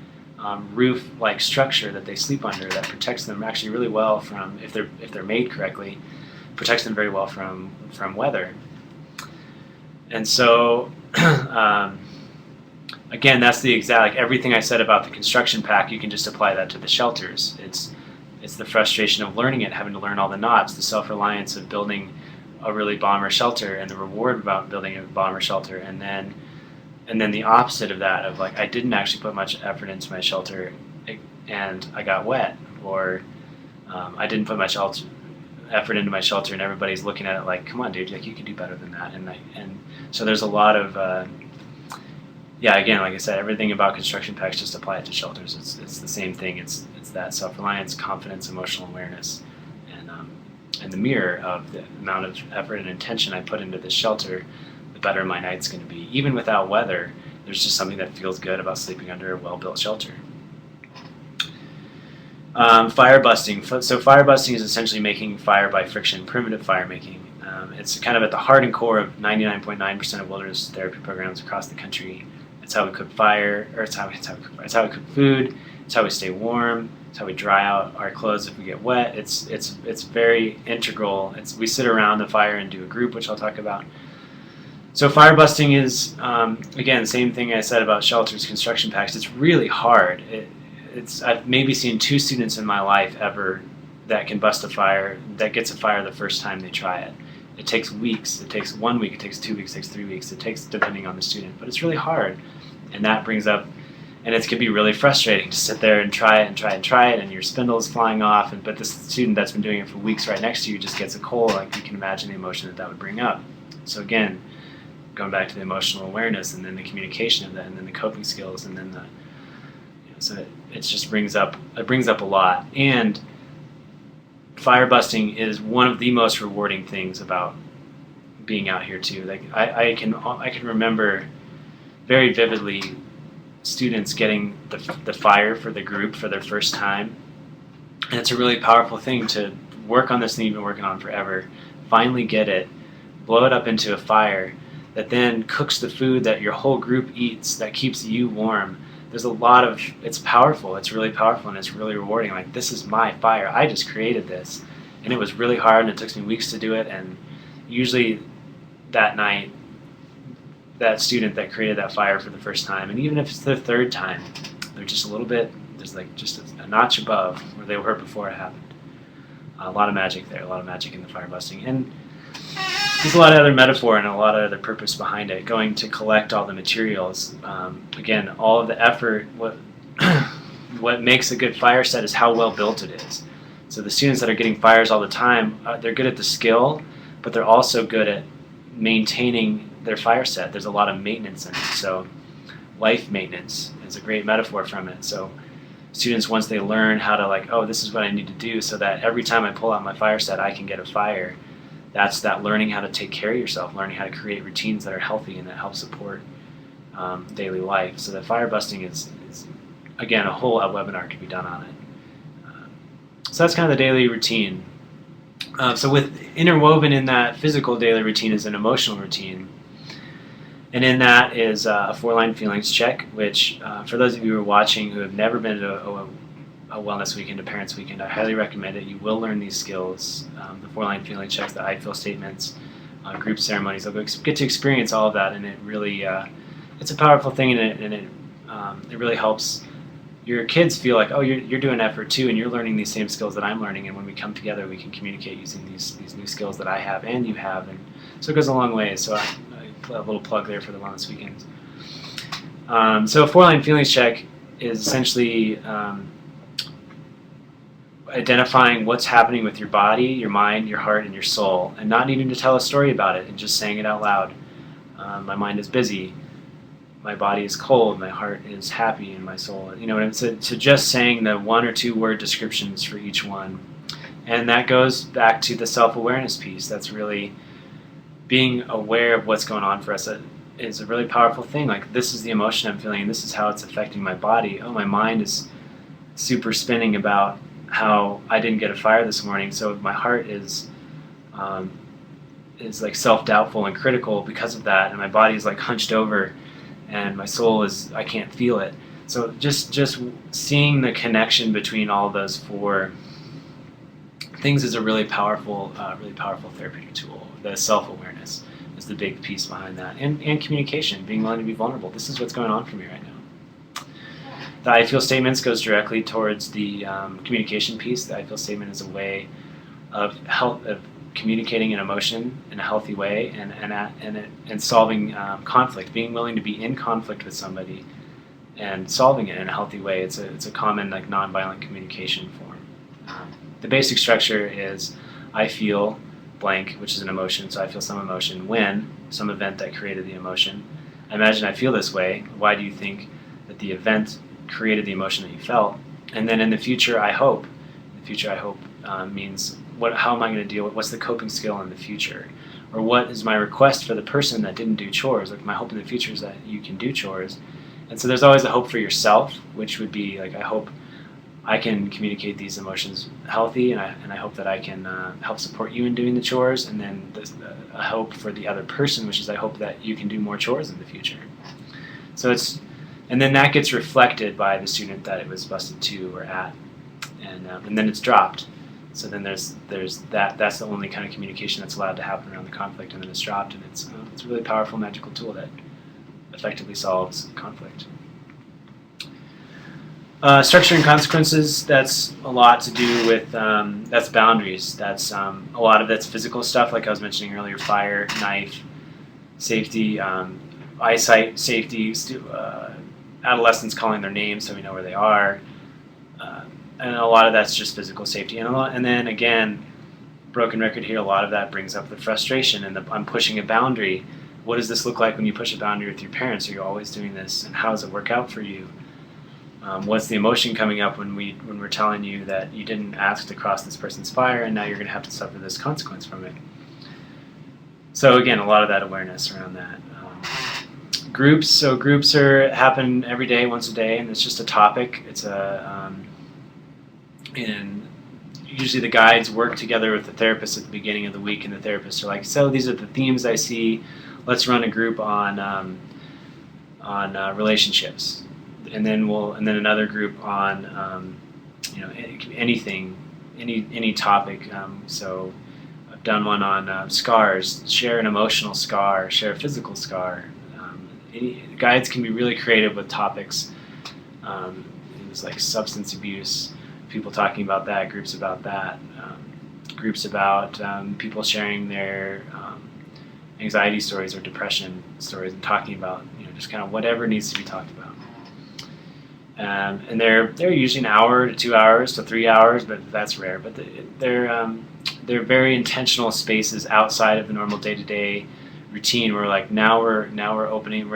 roof-like structure that they sleep under that protects them actually really well from, if they're made correctly, protects them very well from weather. And so, again, that's the exact, like everything I said about the construction pack, you can just apply that to the shelters. It's the frustration of learning it, having to learn all the knots, the self-reliance of building a really bomber shelter, and the reward about building a bomber shelter, and then the opposite of that, of like, I didn't actually put much effort into my shelter and I got wet, or I didn't put much effort into my shelter, and everybody's looking at it like, come on dude, like you can do better than that. And so there's a lot of again, like I said, everything about construction packs, just apply it to shelters. It's the same thing. It's that self-reliance, confidence, emotional awareness, and the mirror of the amount of effort and intention I put into this shelter, the better my night's going to be. Even without weather, there's just something that feels good about sleeping under a well-built shelter. Fire busting. So fire busting is essentially making fire by friction, primitive fire making. It's kind of at the heart and core of 99.9% of wilderness therapy programs across the country. It's how we cook fire, or it's how we cook food. It's how we stay warm. It's how we dry out our clothes if we get wet. It's very integral. We sit around the fire and do a group, which I'll talk about. So fire busting is, again, same thing I said about shelters, construction packs. It's really hard. I've maybe seen 2 students in my life ever that can bust a fire, that gets a fire the first time they try it. It takes weeks. It takes 1 week. It takes 2 weeks. It takes 3 weeks. It takes, depending on the student. But it's really hard. And that brings up, and it can be really frustrating to sit there and try it and try and try it, and your spindle is flying off. But the student that's been doing it for weeks right next to you just gets a cold. Like, you can imagine the emotion that would bring up. So again, going back to the emotional awareness, and then the communication of that, and then the coping skills, and then so it just brings up a lot. And fire busting is one of the most rewarding things about being out here too. Like I can remember very vividly students getting the fire for the group for their first time, and it's a really powerful thing to work on this thing you've been working on forever, finally get it, blow it up into a fire that then cooks the food that your whole group eats, that keeps you warm. There's a lot of, it's powerful, it's really powerful, and it's really rewarding. Like, this is my fire, I just created this. And it was really hard, and it took me weeks to do it, and usually that night, that student that created that fire for the first time, and even if it's the third time, they're just a little bit, there's like just a notch above where they were before it happened. A lot of magic there, a lot of magic in the fire busting. And there's a lot of other metaphor and a lot of other purpose behind it. Going to collect all the materials. Again, all of the effort, what makes a good fire set is how well built it is. So the students that are getting fires all the time, they're good at the skill, but they're also good at maintaining their fire set. There's a lot of maintenance in it. So life maintenance is a great metaphor from it. So students, once they learn how to like, oh, this is what I need to do so that every time I pull out my fire set, I can get a fire. That's that learning how to take care of yourself, learning how to create routines that are healthy and that help support daily life. So the fire busting is again, a whole webinar could be done on it. So that's kind of the daily routine. So with interwoven in that physical daily routine is an emotional routine. And in that is a 4-line feelings check, which for those of you who are watching who have never been to a wellness weekend, a parents weekend, I highly recommend it. You will learn these skills, the 4-line feelings checks, the I feel statements, group ceremonies. You'll get to experience all of that, and it really, it's a powerful thing, and it really helps your kids feel like, oh, you're doing effort too, and you're learning these same skills that I'm learning, and when we come together, we can communicate using these new skills that I have and you have, and so it goes a long way. So I put a little plug there for the Wellness Weekends. So a 4-line feelings check is essentially identifying what's happening with your body, your mind, your heart, and your soul, and not needing to tell a story about it, and just saying it out loud. My mind is busy. My body is cold, my heart is happy, and my soul, so just saying the 1 or 2 word descriptions for each one. And that goes back to the self-awareness piece. That's really being aware of what's going on for us. Is a really powerful thing. Like, this is the emotion I'm feeling, and this is how it's affecting my body. Oh, my mind is super spinning about how I didn't get a fire this morning, so my heart is like self-doubtful and critical because of that, and my body is like hunched over, and my soul is, I can't feel it. So just seeing the connection between all of those 4 things is a really powerful therapeutic tool. The self-awareness is the big piece behind that, and communication, being willing to be vulnerable. This is what's going on for me right now. The I feel statements goes directly towards the communication piece. The I feel statement is a way of communicating an emotion in a healthy way and solving conflict, being willing to be in conflict with somebody and solving it in a healthy way. It's a common like nonviolent communication form. The basic structure is I feel blank, which is an emotion, so I feel some emotion when some event that created the emotion. I imagine I feel this way. Why do you think that the event created the emotion that you felt? And then in the future, I hope. The future, I hope means how am I going to deal with, what's the coping skill in the future? Or what is my request for the person that didn't do chores? Like, my hope in the future is that you can do chores. And so there's always a hope for yourself, which would be like, I hope I can communicate these emotions healthy, and I hope that I can help support you in doing the chores. And then there's a hope for the other person, which is I hope that you can do more chores in the future. So and then that gets reflected by the student that it was busted to or at, and then it's dropped. So then there's that. That's the only kind of communication that's allowed to happen around the conflict, and then it's dropped, and it's a really powerful, magical tool that effectively solves conflict. Structure and consequences, that's a lot to do with, that's boundaries. That's a lot of that's physical stuff, like I was mentioning earlier, fire, knife, safety, eyesight, safety, adolescents calling their names so we know where they are. And a lot of that's just physical safety. And then again, broken record here, a lot of that brings up the frustration and I'm pushing a boundary. What does this look like when you push a boundary with your parents? Are you always doing this? And how does it work out for you? What's the emotion coming up when we're telling you that you didn't ask to cross this person's fire and now you're going to have to suffer this consequence from it? So again, a lot of that awareness around that. Groups. So groups happen every day, once a day, and it's just a topic. It's and usually the guides work together with the therapist at the beginning of the week, and the therapists are like, so these are the themes I see. Let's run a group on relationships, and then another group on anything, any topic. So I've done one on scars. Share an emotional scar. Share a physical scar. Guides can be really creative with topics. It was like substance abuse. People talking about that, groups about that, groups about people sharing their anxiety stories or depression stories and talking about just kind of whatever needs to be talked about. And they're usually an hour to 2 hours to 3 hours, but that's rare. But they're very intentional spaces outside of the normal day-to-day routine. Where like we're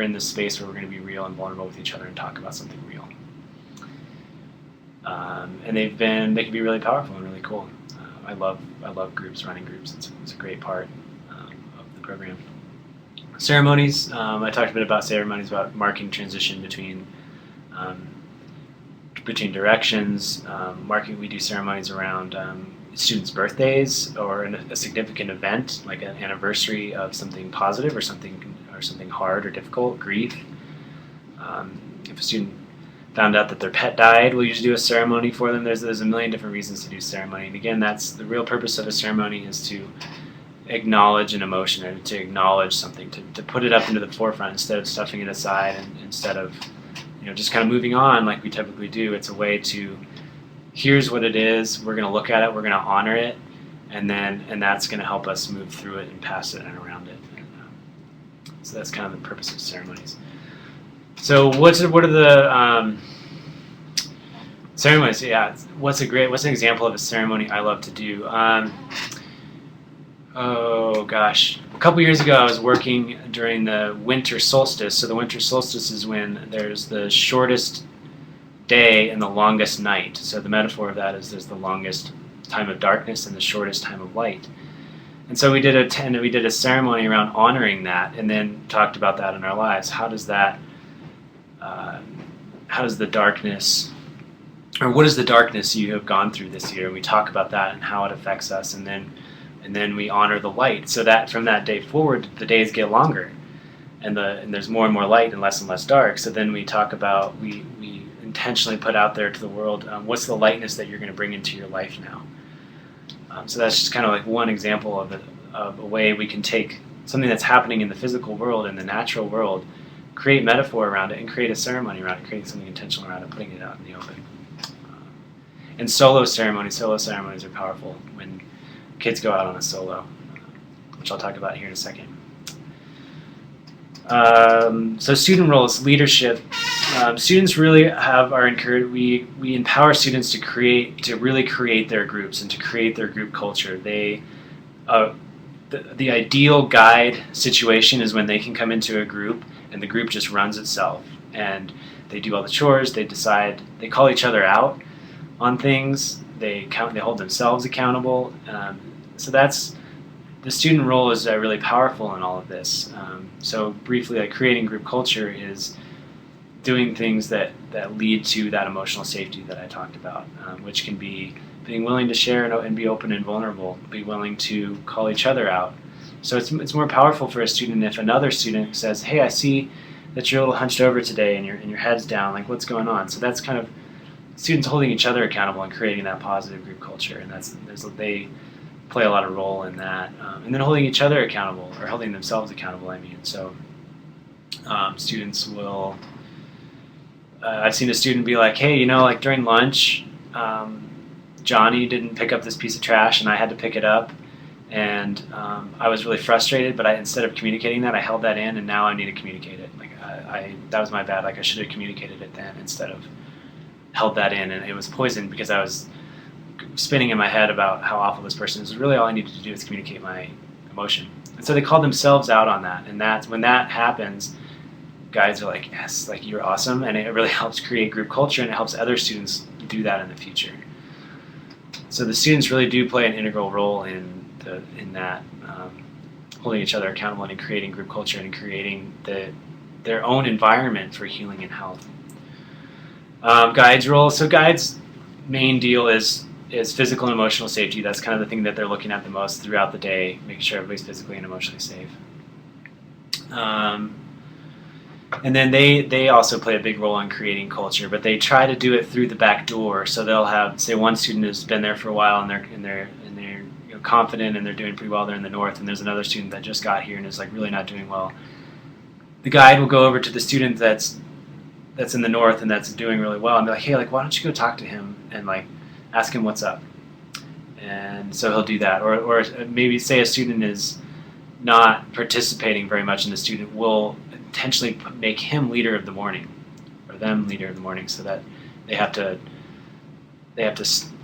in this space where we're going to be real and vulnerable with each other and talk about something real. And they can be really powerful and really cool. I love groups, running groups. It's a great part of the program. Ceremonies. I talked a bit about ceremonies, about marking transition between directions. We do ceremonies around students' birthdays or a significant event, like an anniversary of something positive or something hard or difficult, grief. If a student found out that their pet died, we'll usually do a ceremony for them. There's a million different reasons to do ceremony. And again, that's the real purpose of a ceremony, is to acknowledge an emotion and to acknowledge something, to put it up into the forefront instead of stuffing it aside and instead of just kind of moving on like we typically do. It's a way to, here's what it is, we're going to look at it, we're going to honor it, and that's going to help us move through it and past it and around it. So that's kind of the purpose of ceremonies. So what are the ceremonies? Yeah, what's an example of a ceremony I love to do? Oh gosh, a couple years ago I was working during the winter solstice. So the winter solstice is when there's the shortest day and the longest night. So the metaphor of that is there's the longest time of darkness and the shortest time of light. And so we did a ceremony around honoring that, and then talked about that in our lives. How does the darkness, or what is the darkness you have gone through this year? And we talk about that and how it affects us, and then we honor the light, so that from that day forward, the days get longer, and there's more and more light and less dark. So then we talk about, we intentionally put out there to the world, what's the lightness that you're going to bring into your life now. So that's just kind of like one example of a way we can take something that's happening in the physical world, in the natural world, create metaphor around it, and create a ceremony around it, creating something intentional around it, putting it out in the open. And solo ceremonies are powerful when kids go out on a solo, which I'll talk about here in a second. So student roles, leadership. Students really are encouraged. We empower students to really create their groups and to create their group culture. The ideal guide situation is when they can come into a group and the group just runs itself, and they do all the chores. They decide. They call each other out on things. They hold themselves accountable. So that's the student role is really powerful in all of this. So briefly, like creating group culture is doing things that lead to that emotional safety that I talked about, which can be being willing to share and be open and vulnerable, be willing to call each other out. So it's more powerful for a student if another student says, "Hey, I see that you're a little hunched over today and your head's down. Like, what's going on?" So that's kind of students holding each other accountable and creating that positive group culture, and they play a lot of role in that. And then holding each other accountable, or holding themselves accountable, I mean. So students will, I've seen a student be like, "Hey, like during lunch, Johnny didn't pick up this piece of trash and I had to pick it up. And I was really frustrated, but instead of communicating that, I held that in, and now I need to communicate it. Like that was my bad. Like I should have communicated it then instead of held that in, and it was poison because I was spinning in my head about how awful this person is. Really, all I needed to do is communicate my emotion." And so they called themselves out on that, and that's when that happens. Guides are like, "Yes, like you're awesome," and it really helps create group culture, and it helps other students do that in the future. So the students really do play an integral role in that, holding each other accountable and in creating group culture and in creating their own environment for healing and health. Guides' role. So guides' main deal is physical and emotional safety. That's kind of the thing that they're looking at the most throughout the day, making sure everybody's physically and emotionally safe. And then they also play a big role in creating culture, but they try to do it through the back door. So they'll have, say, one student has been there for a while and they're confident and they're doing pretty well. They're in the north, and there's another student that just got here and is like really not doing well. The guide will go over to the student that's in the north and that's doing really well and be like, "Hey, like why don't you go talk to him and like ask him what's up?" And so he'll do that, or maybe say a student is not participating very much, and the student will intentionally make him leader of the morning, or over them leader of the morning, so that they have to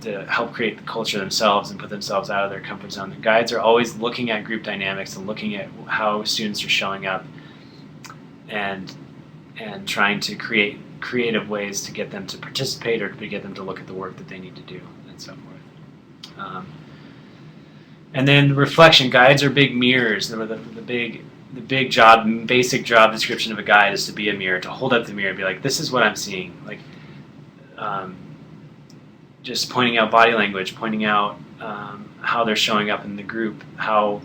to help create the culture themselves and put themselves out of their comfort zone. The guides are always looking at group dynamics and looking at how students are showing up, and trying to create creative ways to get them to participate or to get them to look at the work that they need to do and so forth. And then reflection. Guides are big mirrors. The big job, basic job description of a guide is to be a mirror, to hold up the mirror and be like, this is what I'm seeing. Like, just pointing out body language, pointing out how they're showing up in the group, how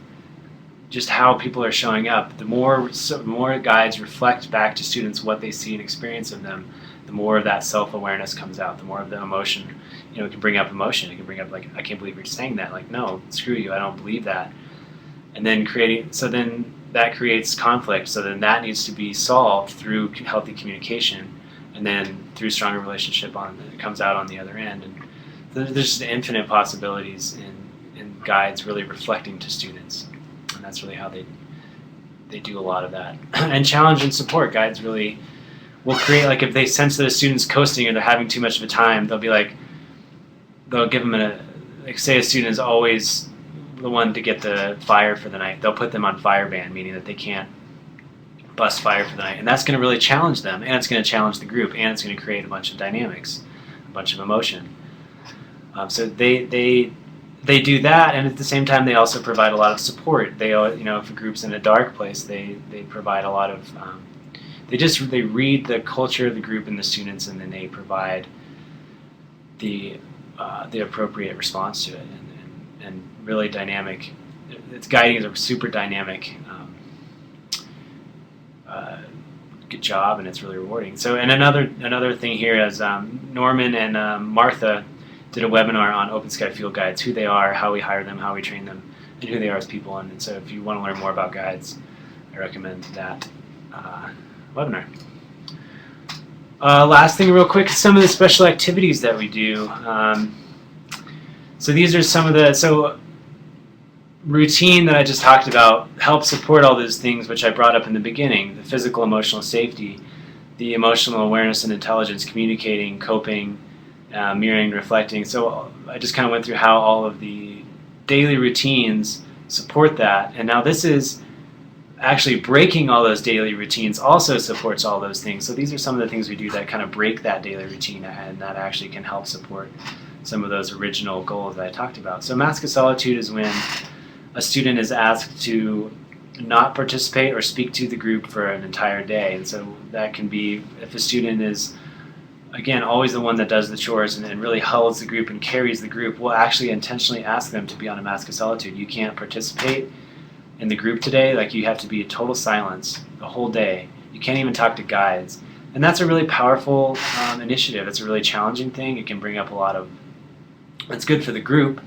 people are showing up. The more guides reflect back to students what they see and experience of them, the more of that self-awareness comes out, the more of the emotion. It can bring up emotion. It can bring up, like, I can't believe you're saying that. Like, no, screw you, I don't believe that. And then then that creates conflict. So then that needs to be solved through healthy communication, and then through stronger relationship it comes out on the other end. And there's just infinite possibilities in guides really reflecting to students, and that's really how they do a lot of that. And challenge and support. Guides really will create, like, if they sense that a student's coasting or they're having too much of a time, they'll give them say a student is always the one to get the fire for the night. They'll put them on fire ban, meaning that they can't bust fire for the night, and that's going to really challenge them, and it's going to challenge the group, and it's going to create a bunch of dynamics, a bunch of emotion. So they do that, and at the same time they also provide a lot of support. They, if a group's in a dark place, they provide a lot of they read the culture of the group and the students, and then they provide the appropriate response to it, and really dynamic. Its guiding is a super dynamic good job, and it's really rewarding. So, and another thing here is Norman and Martha did a webinar on Open Sky Field Guides, who they are, how we hire them, how we train them, and who they are as people. And so if you want to learn more about guides, I recommend that webinar. Last thing real quick, some of the special activities that we do. So these are some of the routine that I just talked about helps support all those things which I brought up in the beginning: the physical, emotional safety, the emotional awareness and intelligence, communicating, coping, mirroring, reflecting. So I just kind of went through how all of the daily routines support that, and now this is actually breaking all those daily routines also supports all those things. So these are some of the things we do that kind of break that daily routine, and that actually can help support some of those original goals that I talked about. So mask of solitude is when a student is asked to not participate or speak to the group for an entire day. And so that can be if a student is, again, always the one that does the chores and really holds the group and carries the group, we'll actually intentionally ask them to be on a mask of solitude. You can't participate in the group today. Like, you have to be in total silence the whole day. You can't even talk to guides. And that's a really powerful initiative. It's a really challenging thing. It can bring up it's good for the group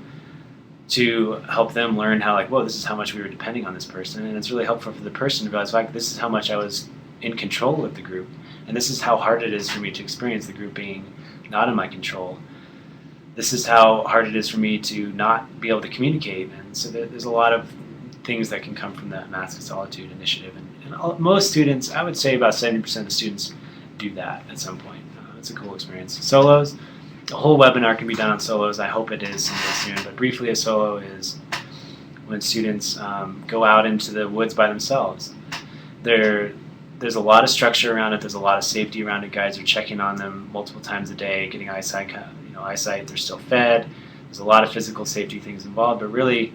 to help them learn how, like, whoa, this is how much we were depending on this person. And it's really helpful for the person to realize, like, this is how much I was in control of the group. And this is how hard it is for me to experience the group being not in my control. This is how hard it is for me to not be able to communicate. And so there's a lot of things that can come from that Mask of Solitude initiative. And most students, I would say about 70% of the students do that at some point. It's a cool experience. Solos, the whole webinar can be done on solos. I hope it is soon. But briefly, a solo is when students go out into the woods by themselves. There's a lot of structure around it. There's a lot of safety around it. Guides are checking on them multiple times a day, getting eyesight. They're still fed. There's a lot of physical safety things involved. But really,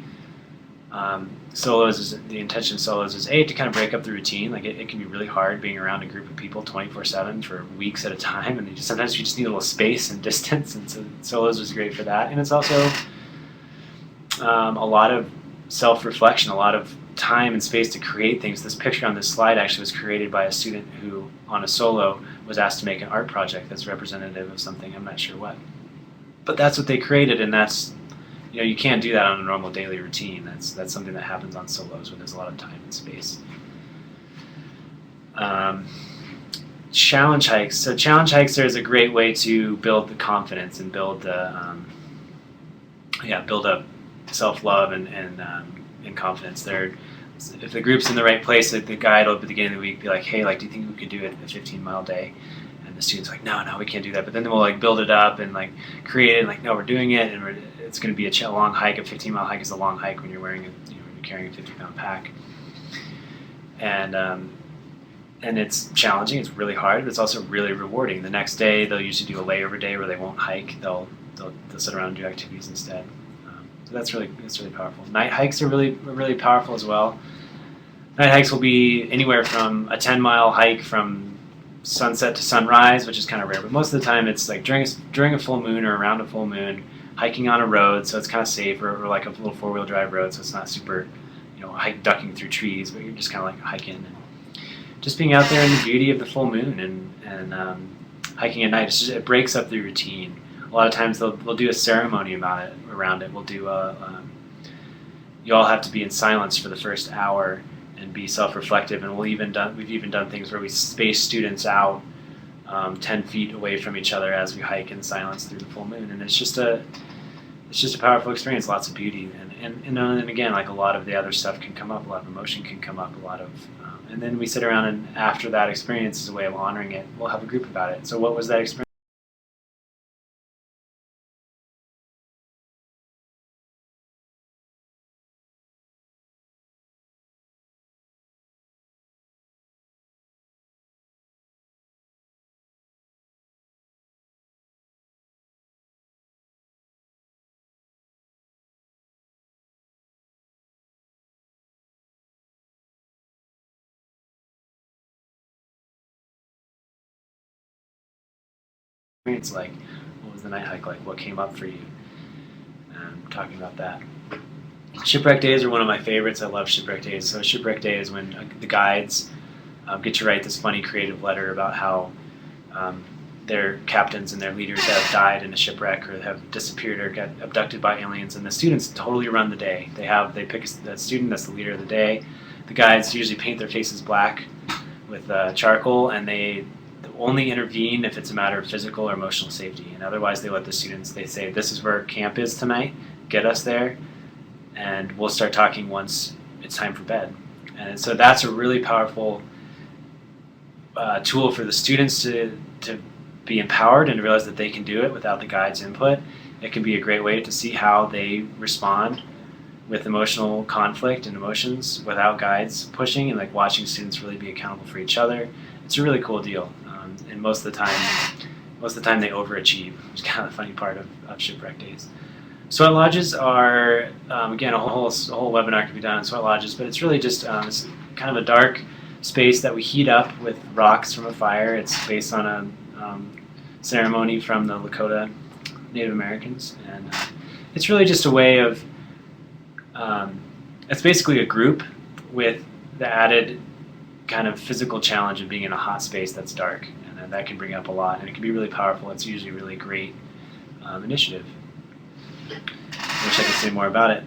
the intention of solos is to kind of break up the routine. Like, it can be really hard being around a group of people 24/7 for weeks at a time, and sometimes you just need a little space and distance. And so solos is great for that. And it's also a lot of self-reflection, a lot of time and space to create things. This picture on this slide actually was created by a student who, on a solo, was asked to make an art project that's representative of something. I'm not sure what. But that's what they created, and that's, you can't do that on a normal daily routine. That's something that happens on solos when there's a lot of time and space. Challenge hikes. So challenge hikes are a great way to build the confidence and build up self-love and confidence. If the group's in the right place, the guide will at the beginning of the week be like, hey, do you think we could do a 15-mile day? And the students are like, no, we can't do that. But then we'll like build it up and like create it. And like, no, we're doing it, and it's going to be a long hike. A 15-mile hike is a long hike when you're wearing when you're carrying a 50-pound pack. And it's challenging. It's really hard, but it's also really rewarding. The next day, they'll usually do a layover day where they won't hike. They'll sit around and do activities instead. So that's really powerful. Night hikes are really powerful as well. Night hikes will be anywhere from a 10-mile hike from sunset to sunrise, which is kind of rare, but most of the time it's like during a full moon or around a full moon, hiking on a road, so it's kind of safe, or like a little 4-wheel drive road, so it's not super, ducking through trees, but you're just kind of like hiking and just being out there in the beauty of the full moon and hiking at night. It breaks up the routine. A lot of times they'll do a ceremony around it. We'll do you all have to be in silence for the first hour and be self-reflective, and we've even done things where we space students out 10 feet away from each other as we hike in silence through the full moon, and it's just a powerful experience. Lots of beauty, and again, like a lot of the other stuff can come up, a lot of emotion can come up, and then we sit around, and after that experience, as a way of honoring it, we'll have a group about it. So what was that experience? Like, what was the night hike like? What came up for you? Talking about that. Shipwreck days are one of my favorites. I love shipwreck days. So shipwreck day is when the guides get to write this funny creative letter about how their captains and their leaders have died in a shipwreck or have disappeared or got abducted by aliens, and the students totally run the day. They pick the student that's the leader of the day. The guides usually paint their faces black with charcoal, and they only intervene if it's a matter of physical or emotional safety, and otherwise they let the students, they say, this is where camp is tonight, get us there, and we'll start talking once it's time for bed. And so that's a really powerful tool for the students to be empowered and to realize that they can do it without the guide's input. It can be a great way to see how they respond with emotional conflict and emotions without guides pushing, and like watching students really be accountable for each other. It's a really cool deal. And most of the time they overachieve, which is kind of the funny part of shipwreck days. Sweat lodges are, again, a whole webinar could be done on sweat lodges, but it's really just it's kind of a dark space that we heat up with rocks from a fire. It's based on a ceremony from the Lakota Native Americans, and it's really just a way of, it's basically a group with the added kind of physical challenge of being in a hot space that's dark, and that can bring up a lot, and it can be really powerful. It's usually a really great initiative. I wish I could say more about it.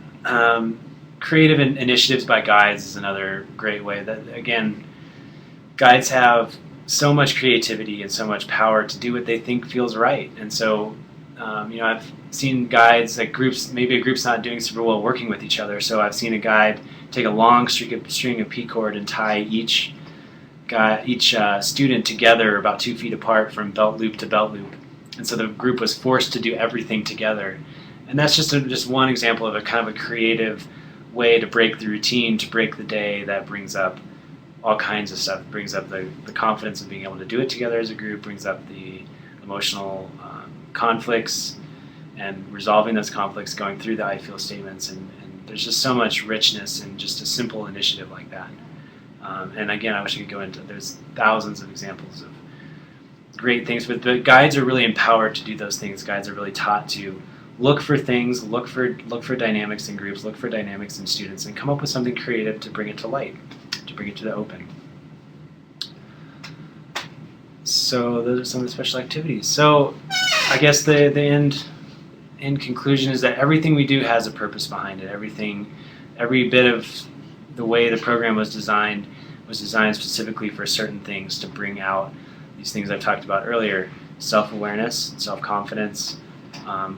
Creative initiatives by guides is another great way. That, again, guides have so much creativity and so much power to do what they think feels right, and so I've seen guides, like groups, maybe a group's not doing super well working with each other, so I've seen a guide take a long string of P-cord and tie each student together about 2 feet apart from belt loop to belt loop, and so the group was forced to do everything together. And that's just one example of a kind of a creative way to break the routine, to break the day, that brings up all kinds of stuff. It brings up the confidence of being able to do it together as a group, brings up the emotional conflicts and resolving those conflicts, going through the I feel statements, and there's just so much richness in just a simple initiative like that. And again, I wish I could go into, there's thousands of examples of great things, but the guides are really empowered to do those things. Guides are really taught to look for things, look for dynamics in groups, look for dynamics in students, and come up with something creative to bring it to light, to bring it to the open. So those are some of the special activities. So I guess the end conclusion is that everything we do has a purpose behind it. Every bit of the way the program was designed specifically for certain things, to bring out these things I've talked about earlier: self-awareness, self-confidence,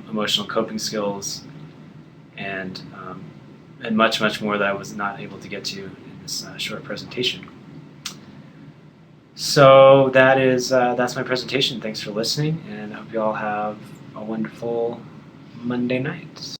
emotional coping skills, and much more that I was not able to get to in this short presentation. So that's my presentation. Thanks for listening, and I hope you all have a wonderful Monday night.